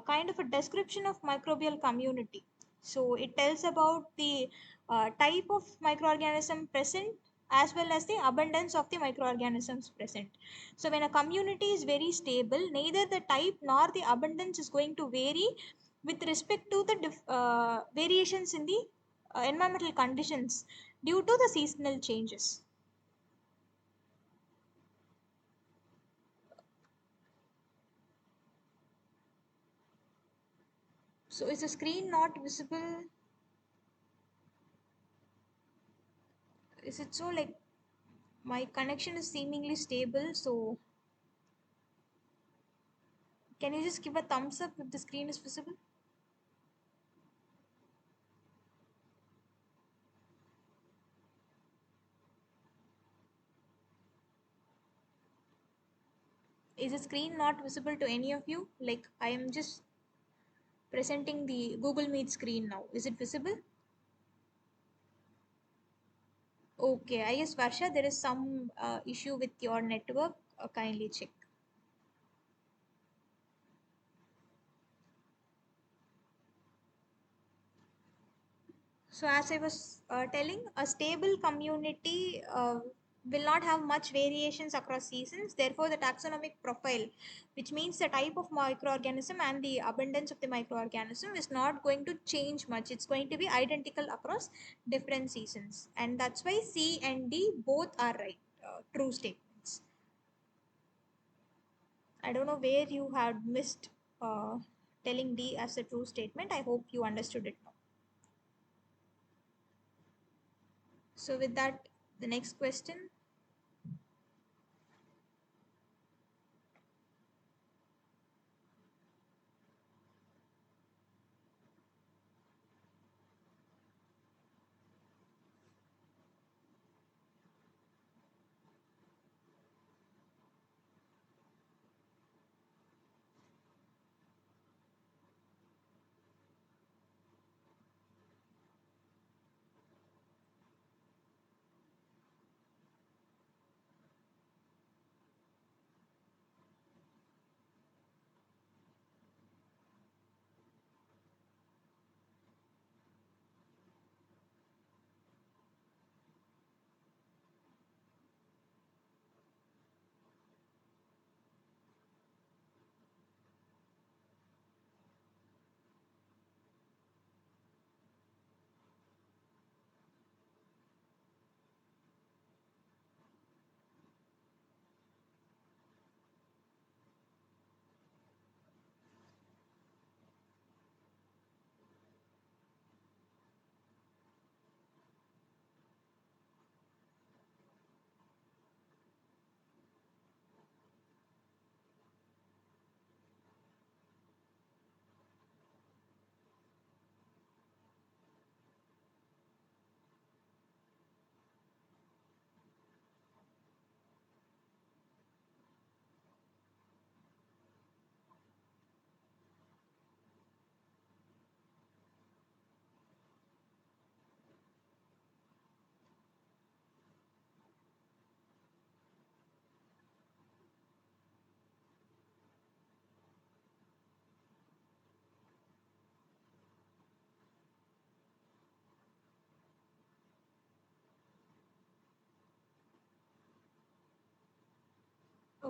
Speaker 1: kind of a description of microbial community. So, it tells about the type of microorganism present as well as the abundance of the microorganisms present. So, when a community is very stable, neither the type nor the abundance is going to vary with respect to the variations in the environmental conditions due to the seasonal changes. So, is the screen not visible? Is it so? Like, my connection is seemingly stable, so can you just give a thumbs up if the screen is visible? Is the screen not visible to any of you? Like, I am just presenting the Google Meet screen now. Is it visible? Okay, I guess Varsha, there is some issue with your network. Kindly check. So, as I was telling, a stable community will not have much variations across seasons. Therefore, the taxonomic profile, which means the type of microorganism and the abundance of the microorganism, is not going to change much. It's going to be identical across different seasons. And that's why C and D both are right, true statements. I don't know where you had missed telling D as a true statement. I hope you understood it now. So, with that, the next question.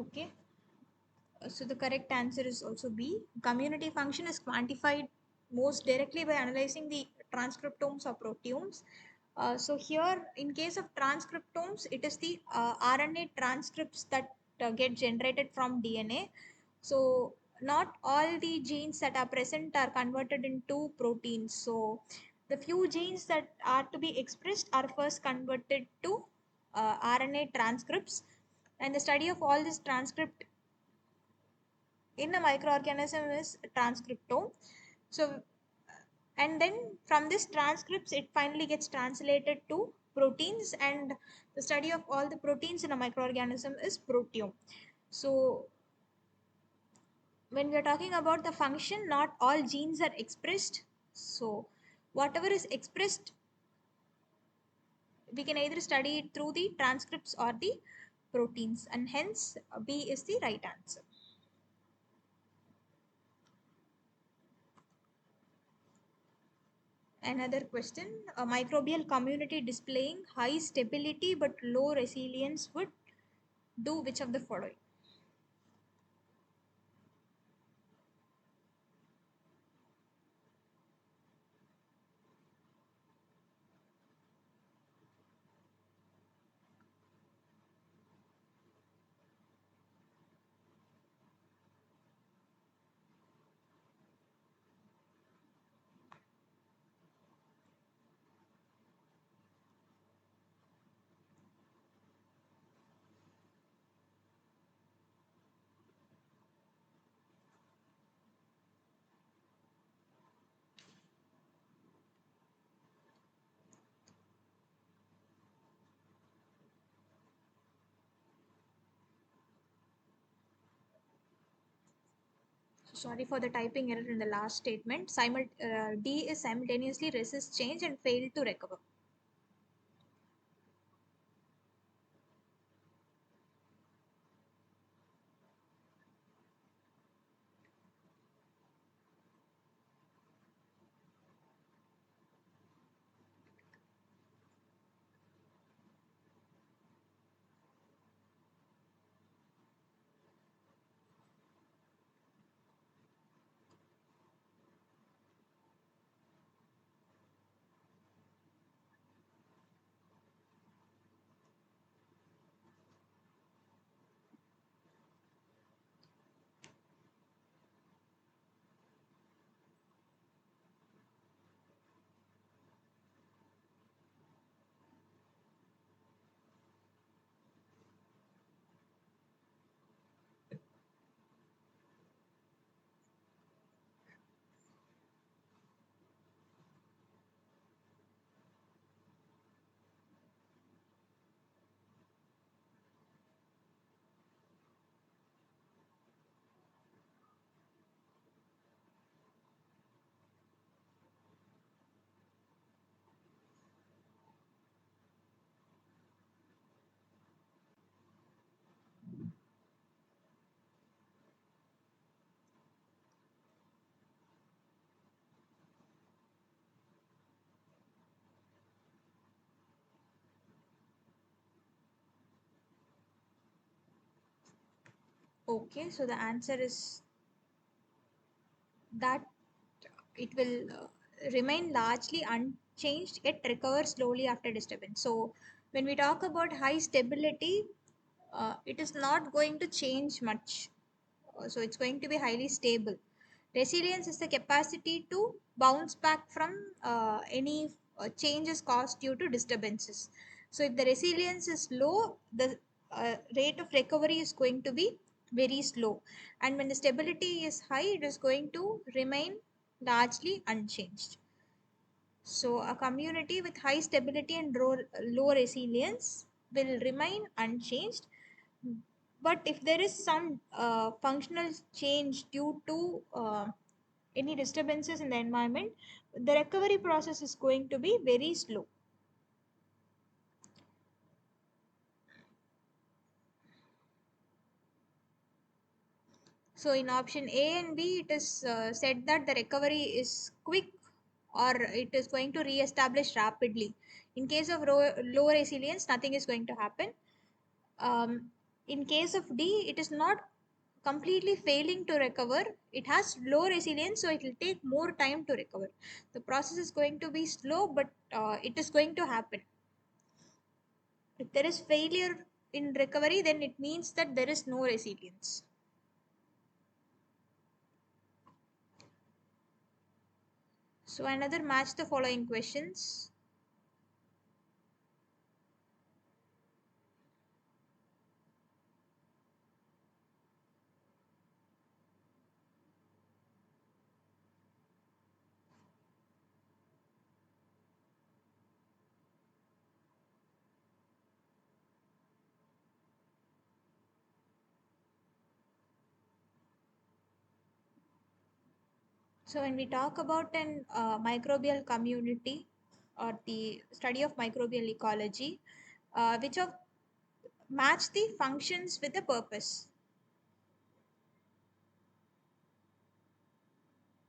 Speaker 1: Okay. So the correct answer is also B. Community function is quantified most directly by analyzing the transcriptomes or proteomes. So here, in case of transcriptomes, it is the RNA transcripts that get generated from DNA. So not all the genes that are present are converted into proteins. So the few genes that are to be expressed are first converted to RNA transcripts, and the study of all this transcript in a microorganism is transcriptome. So, and then from this transcripts, it finally gets translated to proteins, and the study of all the proteins in a microorganism is proteome. So, when we are talking about the function, not all genes are expressed. So, whatever is expressed, we can either study it through the transcripts or the proteins, and hence B is the right answer. Another question, a microbial community displaying high stability but low resilience would do which of the following? Sorry for the typing error in the last statement. D is simultaneously resist change and fail to recover. Okay, so the answer is that it will remain largely unchanged yet recover slowly after disturbance. So when we talk about high stability, it is not going to change much. So it's going to be highly stable. Resilience is the capacity to bounce back from any changes caused due to disturbances. So if the resilience is low, the rate of recovery is going to be very slow. And when the stability is high, it is going to remain largely unchanged. So a community with high stability and low resilience will remain unchanged, but if there is some functional change due to any disturbances in the environment, the recovery process is going to be very slow. So in option A and B, it is said that the recovery is quick or it is going to re-establish rapidly. In case of low resilience, nothing is going to happen. um, In case of D, it is not completely failing to recover. It has low resilience, so it will take more time to recover. The process is going to be slow, but it is going to happen. If there is failure in recovery, then it means that there is no resilience. So another match the following questions. So when we talk about an microbial community or the study of microbial ecology, which of match the functions with the purpose.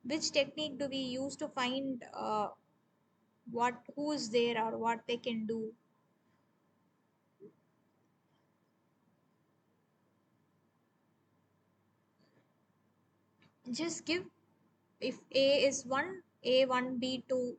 Speaker 1: Which technique do we use to find what who is there or what they can do? Just give, if A is 1, A1, B2.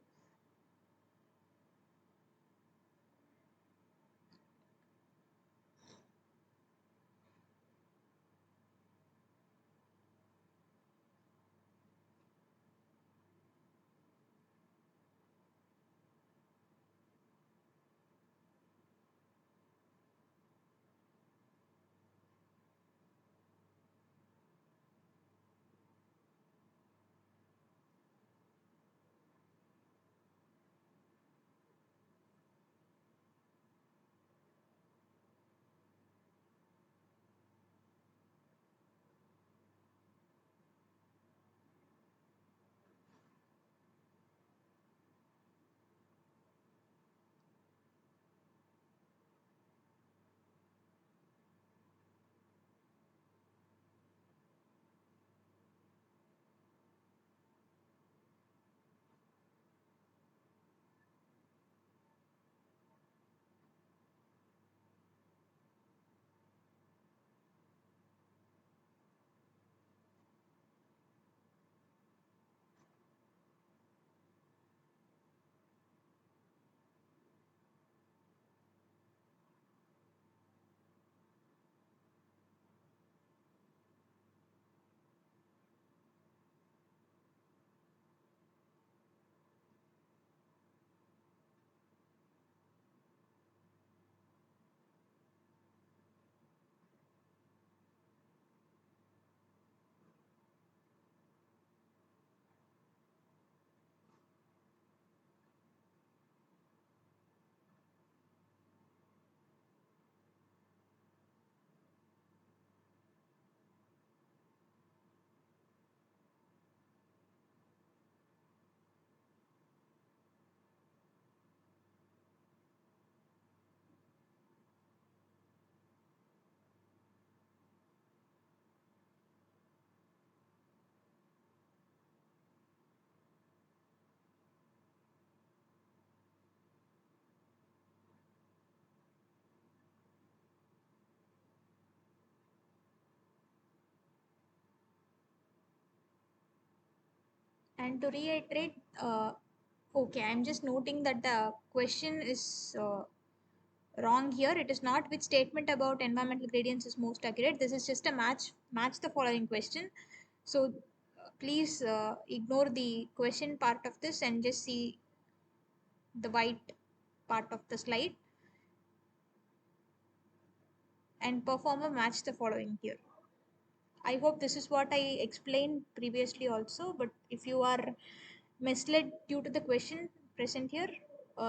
Speaker 1: And to reiterate, okay, I'm just noting that the question is wrong here. It is not which statement about environmental gradients is most accurate. This is just a match the following question. So please ignore the question part of this and just see the white part of the slide and perform a match the following here. I hope this is what I explained previously also, but if you are misled due to the question present here,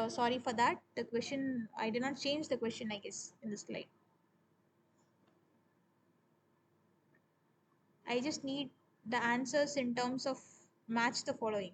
Speaker 1: sorry for that. The question, I did not change the question, I guess, in the slide. I just need the answers in terms of match the following.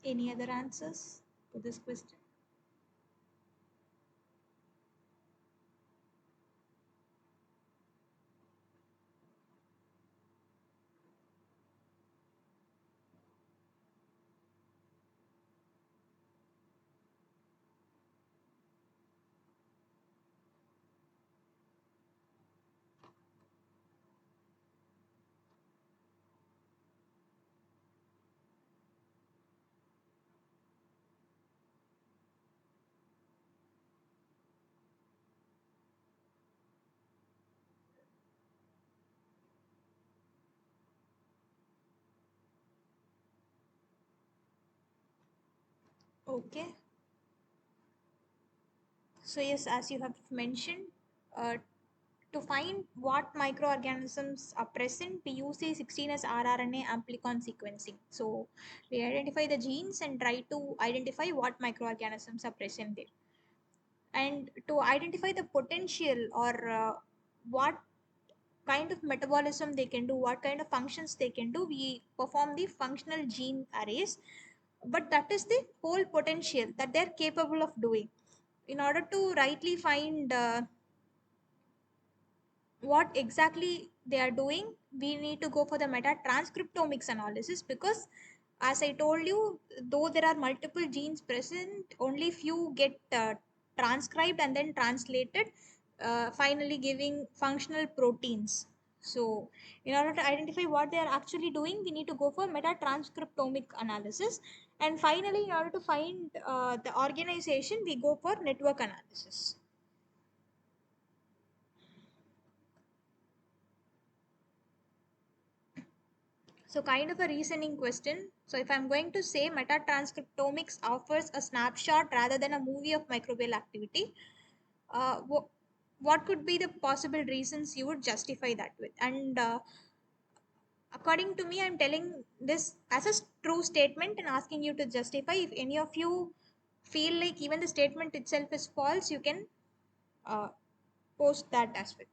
Speaker 1: Any other answers to this question? Okay. So yes, as you have mentioned, uh, to find what microorganisms are present, we use the 16S rRNA amplicon sequencing. So we identify the genes and try to identify what microorganisms are present there. And to identify the potential or what kind of metabolism they can do, what kind of functions they can do, we perform the functional gene arrays. But that is the whole potential that they're capable of doing. In order to rightly find what exactly they are doing, we need to go for the meta transcriptomics analysis, because as I told you, though there are multiple genes present, only few get transcribed and then translated, finally giving functional proteins. So in order to identify what they are actually doing, we need to go for meta transcriptomic analysis, and finally in order to find the organization, we go for network analysis. So, kind of a reasoning question. So, if I'm going to say metatranscriptomics offers a snapshot rather than a movie of microbial activity, what could be the possible reasons you would justify that with? And according to me, I'm telling this as a true statement and asking you to justify. If any of you feel like even the statement itself is false, you can uh, post that as well.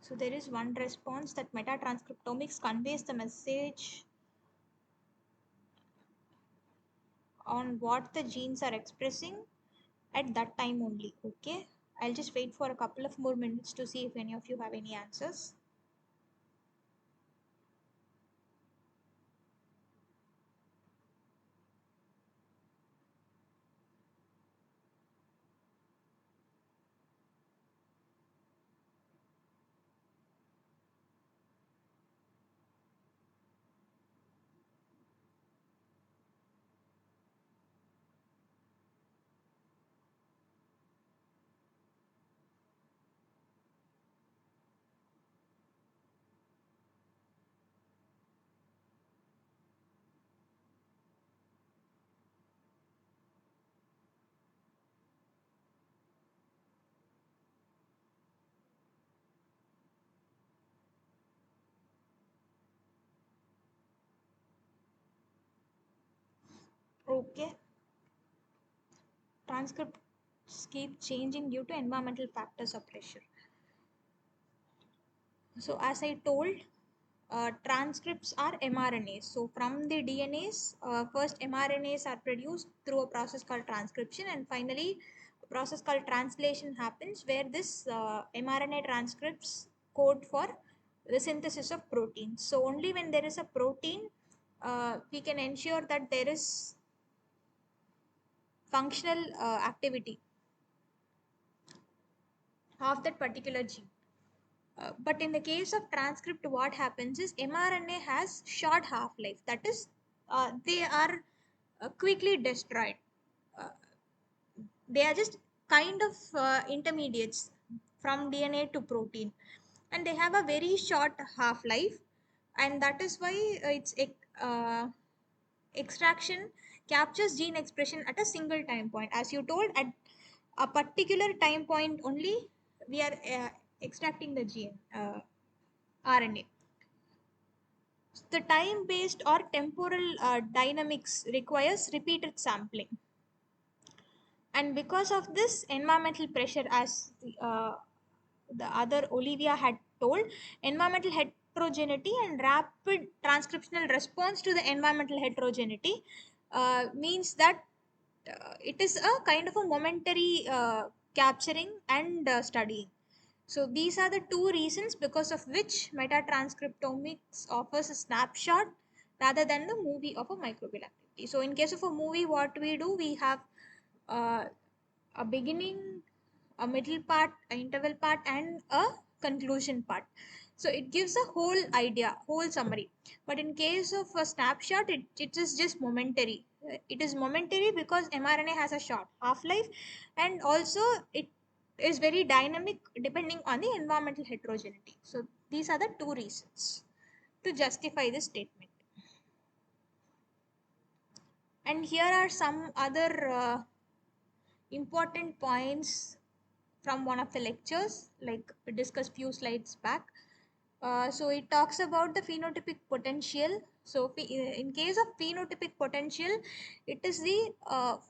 Speaker 1: So there is one response that metatranscriptomics conveys the message on what the genes are expressing at that time only. Okay, I'll just wait for a couple of more minutes to see if any of you have any answers. Okay, transcripts keep changing due to environmental factors or pressure. So as I told, transcripts are mRNAs. So from the DNAs, first mRNAs are produced through a process called transcription, and finally a process called translation happens where this mRNA transcripts code for the synthesis of proteins. So only when there is a protein, we can ensure that there is functional activity of that particular gene. But in the case of transcript, what happens is mRNA has short half life. That is, they are quickly destroyed. Uh, they are just kind of intermediates from DNA to protein, and they have a very short half life, and that is why extraction captures gene expression at a single time point. As you told, at a particular time point only, we are extracting the gene RNA. The time based or temporal dynamics requires repeated sampling, and because of this environmental pressure, as the other Olivia had told, environmental heterogeneity and rapid transcriptional response to the environmental heterogeneity means that it is a kind of a momentary capturing and studying. So these are the two reasons because of which metatranscriptomics offers a snapshot rather than the movie of a microbial activity. So in case of a movie, what we do, we have uh, a beginning, a middle part, an interval part, and a conclusion part. So it gives a whole idea, whole summary. But in case of a snapshot, it is just momentary. It is momentary because mRNA has a short half life, and also it is very dynamic depending on the environmental heterogeneity. So these are the two reasons to justify this statement. And here are some other important points from one of the lectures, like we discussed few slides back. So it talks about the phenotypic potential. So in case of phenotypic potential, it is the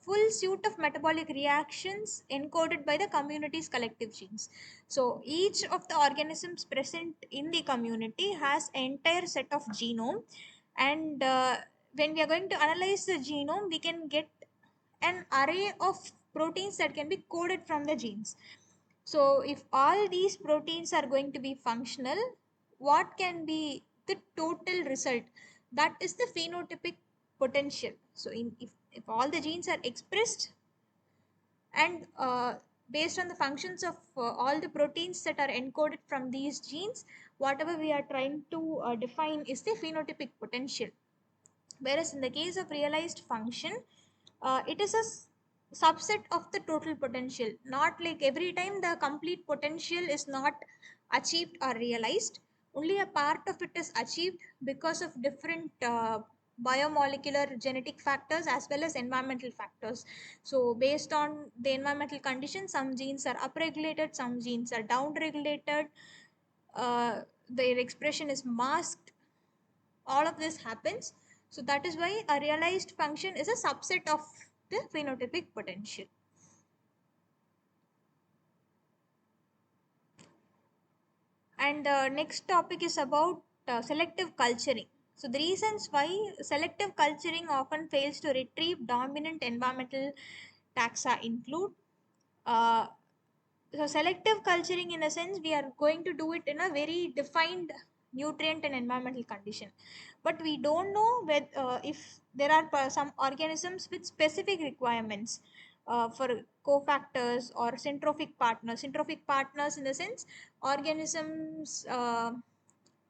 Speaker 1: full suite of metabolic reactions encoded by the community's collective genes. So each of the organisms present in the community has an entire set of genome, and when we are going to analyze the genome, we can get an array of proteins that can be coded from the genes. So, if all these proteins are going to be functional, what can be the total result? That is the phenotypic potential. So, if all the genes are expressed and based on the functions of all the proteins that are encoded from these genes, whatever we are trying to define is the phenotypic potential. Whereas in the case of realized function, it is a subset of the total potential. Not like every time the complete potential is not achieved or realized. Only a part of it is achieved because of different biomolecular genetic factors as well as environmental factors. So based on the environmental conditions, some genes are upregulated, some genes are downregulated, their expression is masked. All of this happens. So that is why a realized function is a subset of the phenotypic potential. And the next topic is about selective culturing. So, the reasons why selective culturing often fails to retrieve dominant environmental taxa include uh, so selective culturing, in a sense, we are going to do it in a very defined nutrient and environmental condition, but we don't know if there are some organisms with specific requirements for cofactors or centrophic partners, in the sense organisms,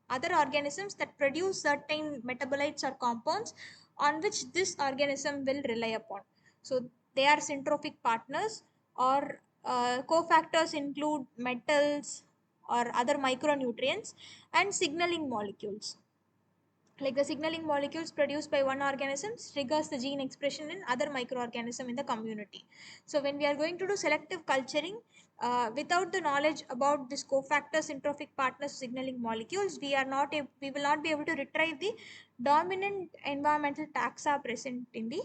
Speaker 1: other organisms that produce certain metabolites or compounds on which this organism will rely upon. So they are centrophic partners, or cofactors include metals or other micronutrients, and signaling molecules. Like the signaling molecules produced by one organism triggers the gene expression in other microorganism in the community. So when we are going to do selective culturing, without the knowledge about this cofactor syntrophic partners signaling molecules, we will not be able to retrieve the dominant environmental taxa present in the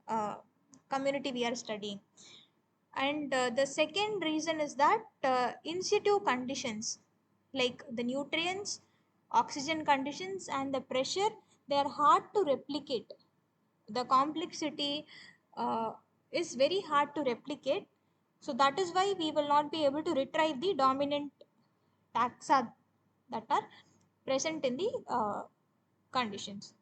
Speaker 1: uh, community we are studying. And the second reason is that in situ conditions, like the nutrients, oxygen conditions, and the pressure, they are hard to replicate. The complexity is very hard to replicate. So that is why we will not be able to retrieve the dominant taxa that are present in the conditions.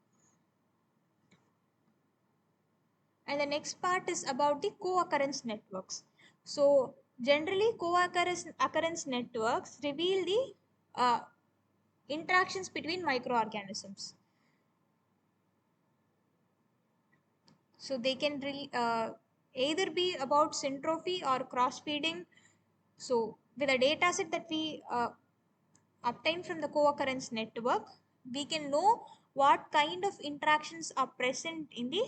Speaker 1: And the next part is about the co-occurrence networks. So generally co-occurrence networks reveal the uh, interactions between microorganisms. So they can either be about syntrophy or cross feeding. So with a data set that we obtain from the co-occurrence network, we can know what kind of interactions are present in the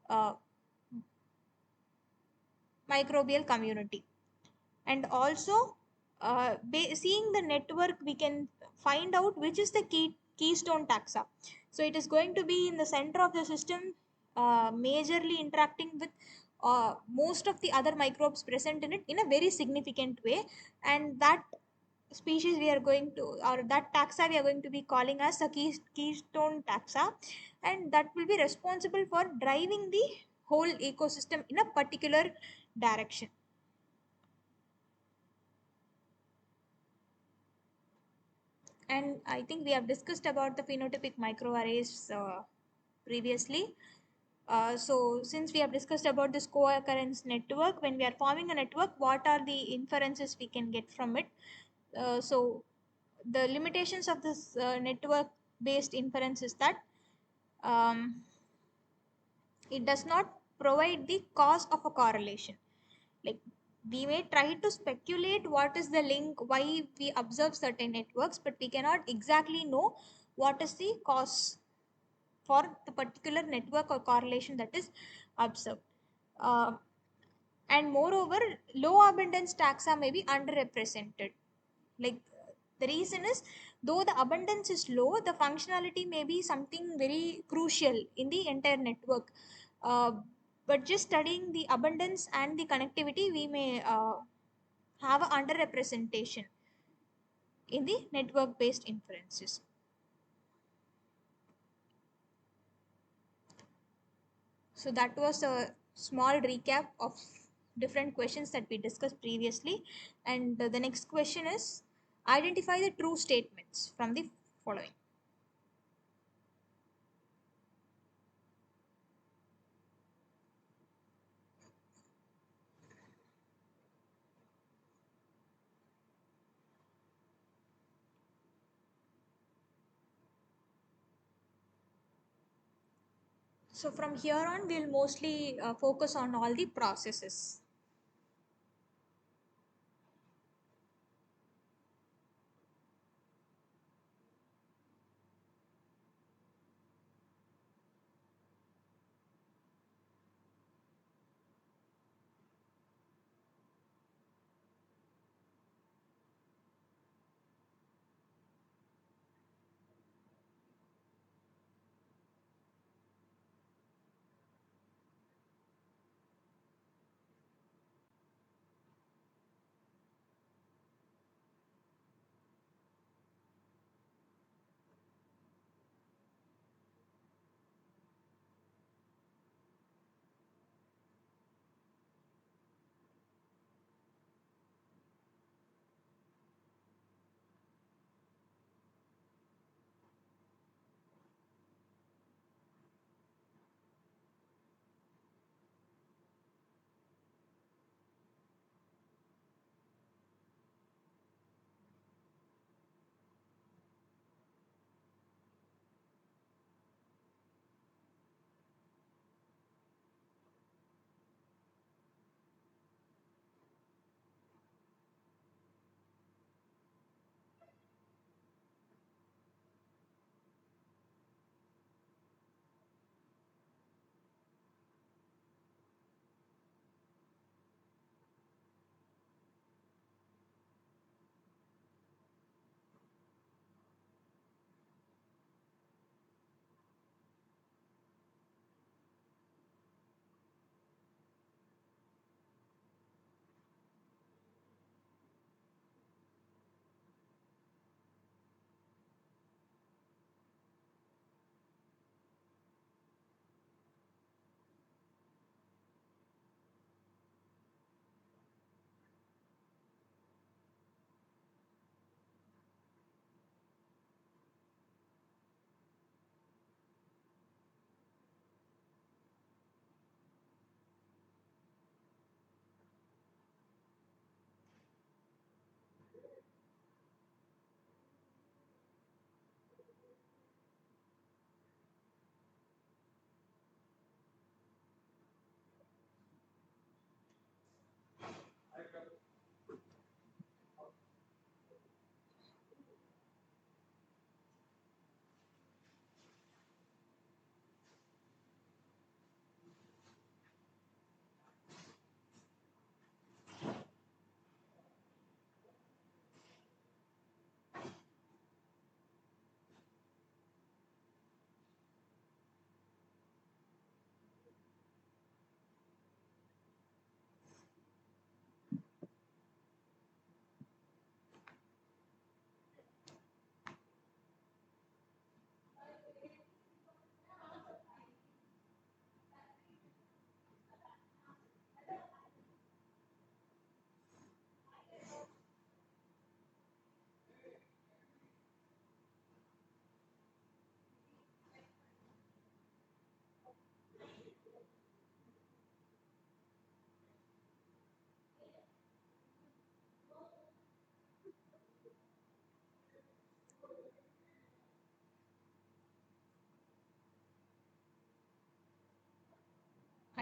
Speaker 1: uh, microbial community. And also seeing the network, we can find out which is the keystone taxa. So it is going to be in the center of the system, majorly interacting with most of the other microbes present in it in a very significant way. And that species we are going to, or that taxa we are going to be calling as the keystone taxa, and that will be responsible for driving the whole ecosystem in a particular direction. And I think we have discussed about the phenotypic microarrays previously. So since we have discussed about this co-occurrence network, when we are forming a network, what are the inferences we can get from it? So the limitations of this network-based inference is that um, it does not provide the cause of a correlation. Like we may try to speculate what is the link, why we observe certain networks, but we cannot exactly know what is the cause for the particular network or correlation that is observed. Uh, and moreover, low abundance taxa may be underrepresented. Like the reason is, though the abundance is low, the functionality may be something very crucial in the entire network. Uh, but just studying the abundance and the connectivity, we may have a underrepresentation in the network based inferences. So that was a small recap of different questions that we discussed previously. And the next question is, identify the true statements from the following. So from here on, we'll mostly focus on all the processes.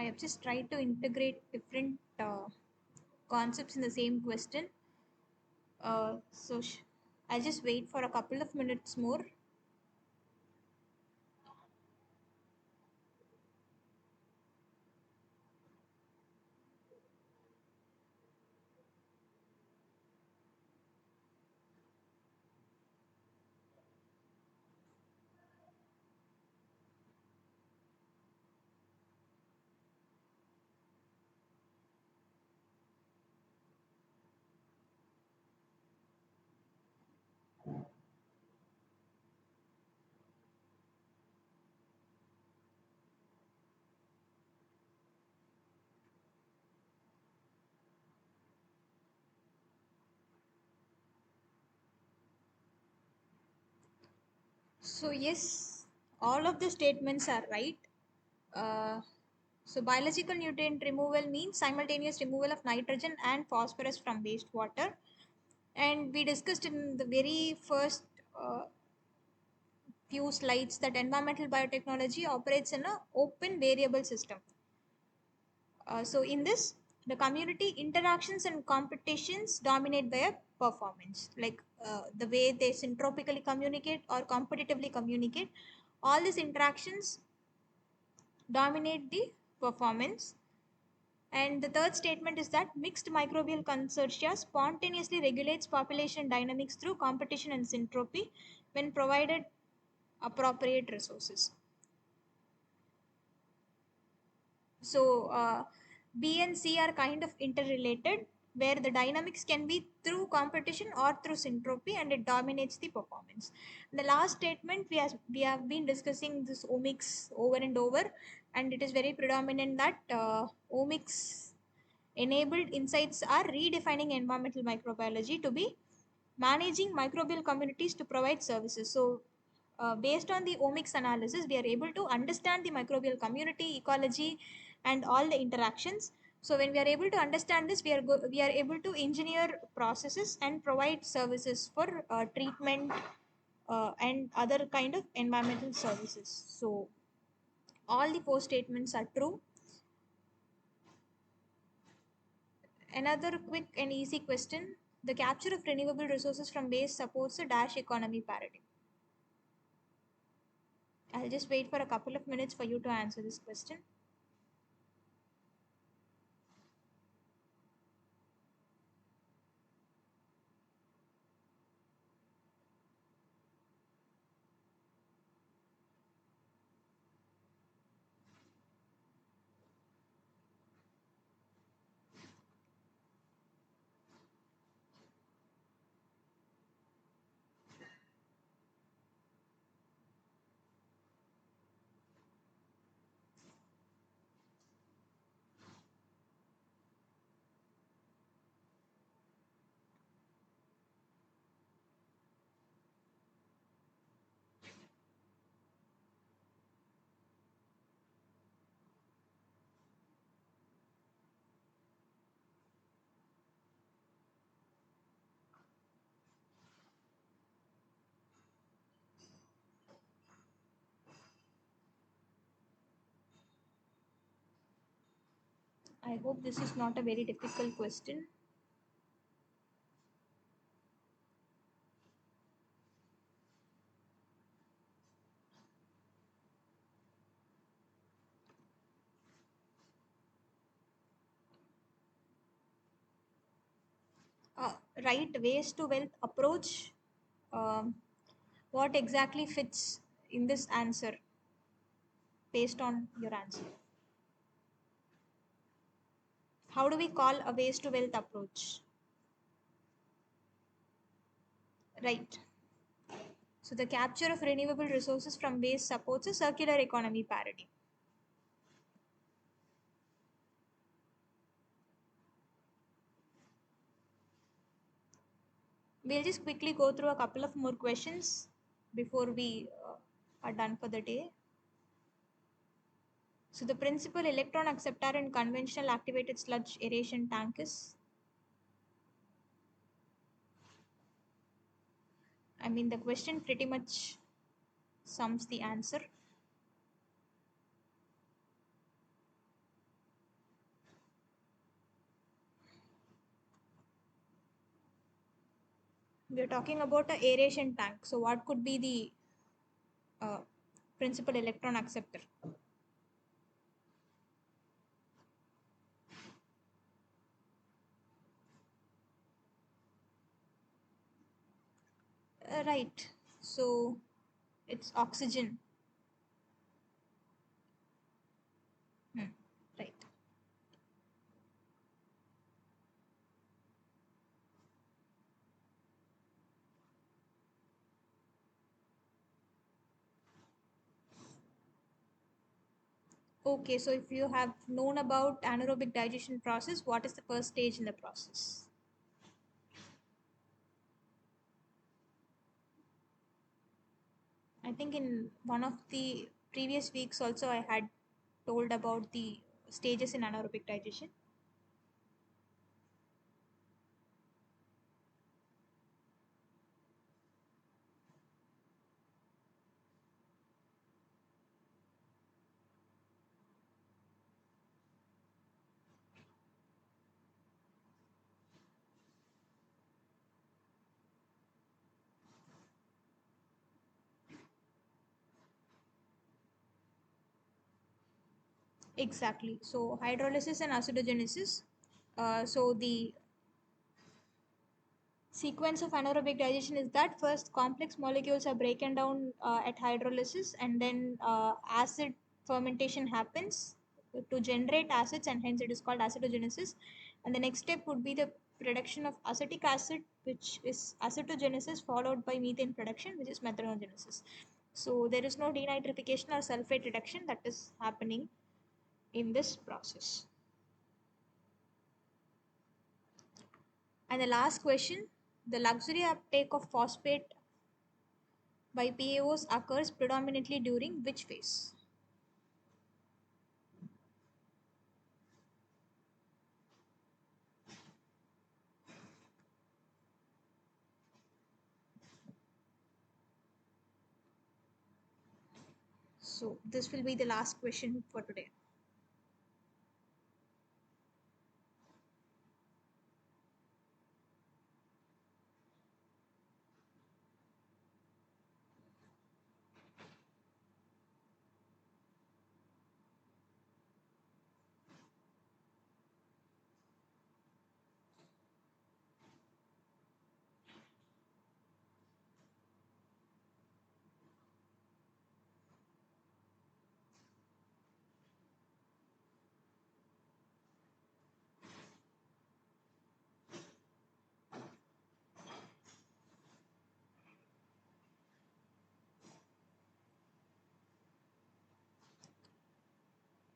Speaker 1: I have just tried to integrate different concepts in the same question. I'll just wait for a couple of minutes more. So yes, all of the statements are right. Uh, so biological nutrient removal means simultaneous removal of nitrogen and phosphorus from wastewater. And we discussed in the very first few slides that environmental biotechnology operates in an open variable system. So in this, the community interactions and competitions dominate by a performance, like the way they syntropically communicate or competitively communicate. All these interactions dominate the performance. And the third statement is that mixed microbial consortia spontaneously regulates population dynamics through competition and syntropy when provided appropriate resources. So B and C are kind of interrelated, where the dynamics can be through competition or through syntropy, and it dominates the performance. The last statement, we have been discussing this omics over and over, and it is very predominant that omics enabled insights are redefining environmental microbiology to be managing microbial communities to provide services. So, based on the omics analysis, we are able to understand the microbial community, ecology, and all the interactions. So, when we are able to understand this, we are able to engineer processes and provide services for treatment and other kind of environmental services. So, all the four statements are true. Another quick and easy question. The capture of renewable resources from waste supports a dash economy paradigm. I'll just wait for a couple of minutes for you to answer this question. I hope this is not a very difficult question. Uh, right, waste to wealth approach. Um, what exactly fits in this answer based on your answer? How do we call a waste to wealth approach? Right. So the capture of renewable resources from waste supports a circular economy paradigm. We'll just quickly go through a couple of more questions before we are done for the day. So the principal electron acceptor in conventional activated sludge aeration tank is, I mean, the question pretty much sums the answer. We are talking about a aeration tank. So what could be the uh, principal electron acceptor? Right. So it's oxygen. Hmm. Right. Okay, so if you have known about anaerobic digestion process, what is the first stage in the process? I think in one of the previous weeks also I had told about the stages in anaerobic digestion. Exactly. So hydrolysis and acidogenesis. So the sequence of anaerobic digestion is that first complex molecules are broken down at hydrolysis, and then acid fermentation happens to generate acids, and hence it is called acidogenesis. And the next step would be the production of acetic acid, which is acetogenesis, followed by methane production, which is methanogenesis. So there is no denitrification or sulfate reduction that is happening in this process. And the last question, the luxury uptake of phosphate by PAOs occurs predominantly during which phase? So this will be the last question for today.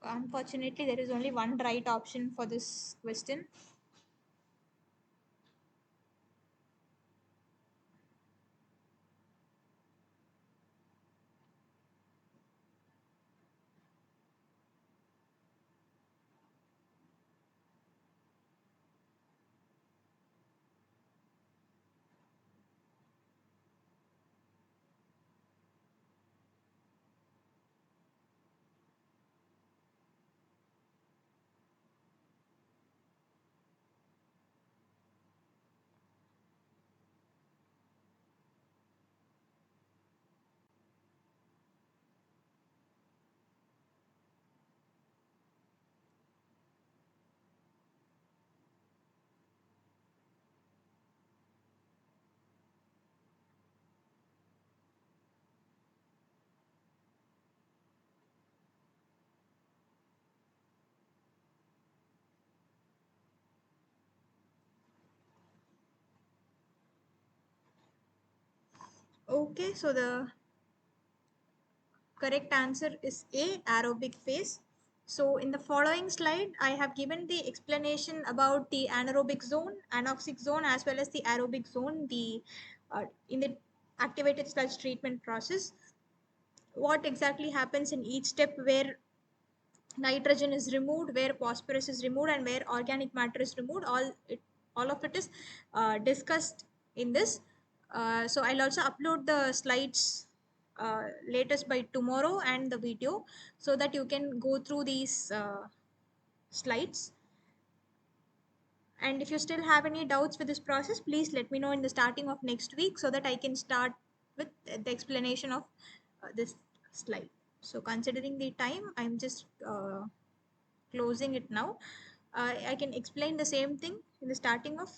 Speaker 1: Unfortunately, there is only one right option for this question. Okay, so the correct answer is A, aerobic phase. So in the following slide, I have given the explanation about the anaerobic zone, anoxic zone, as well as the aerobic zone, the in the activated sludge treatment process. What exactly happens in each step, where nitrogen is removed, where phosphorus is removed, and where organic matter is removed. All of it is discussed in this. So I'll also upload the slides latest by tomorrow, and the video, so that you can go through these slides. And if you still have any doubts with this process, please let me know in the starting of next week so that I can start with the explanation of this slide. So considering the time, I'm just closing it now. I can explain the same thing in the starting of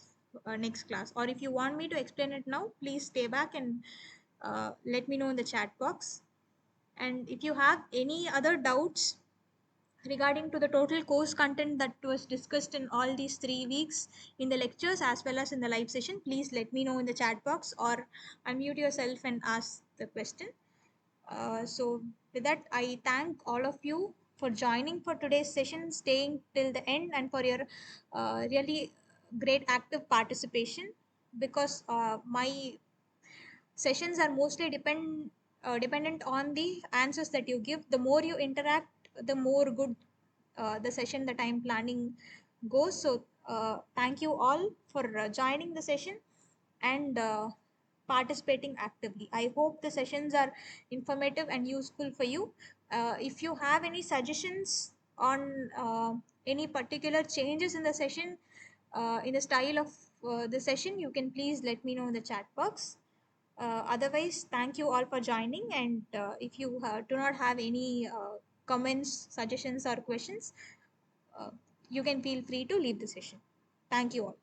Speaker 1: next class. Or if you want me to explain it now, please stay back and let me know in the chat box. And if you have any other doubts regarding to the total course content that was discussed in all these 3 weeks in the lectures as well as in the live session, please let me know in the chat box or unmute yourself and ask the question. So with that, I thank all of you for joining for today's session, staying till the end, and for your really great active participation, because my sessions are mostly dependent on the answers that you give. The more you interact, the more good the session that I'm planning goes. So thank you all for joining the session and participating actively. I hope the sessions are informative and useful for you. If you have any suggestions on any particular changes in the session, in the style of the session, you can please let me know in the chat box. Otherwise, thank you all for joining. And if you do not have any comments, suggestions, or questions, uh, you can feel free to leave the session. Thank you all.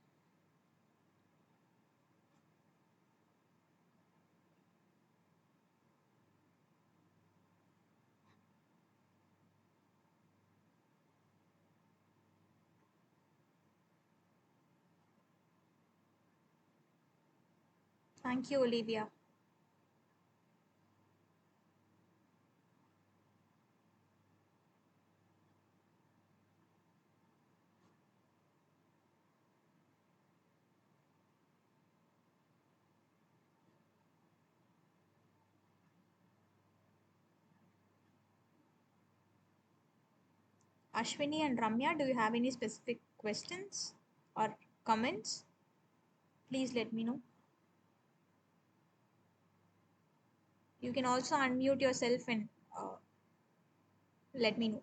Speaker 1: Thank you, Olivia. Ashwini and Ramya, do you have any specific questions or comments? Please let me know. You can also unmute yourself and let me know.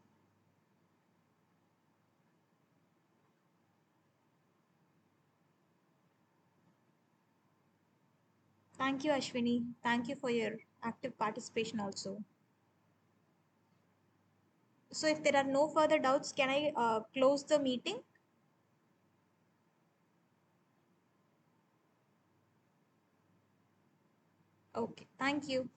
Speaker 1: Thank you, Ashwini. Thank you for your active participation also. So, if there are no further doubts, can I close the meeting? Okay, thank you.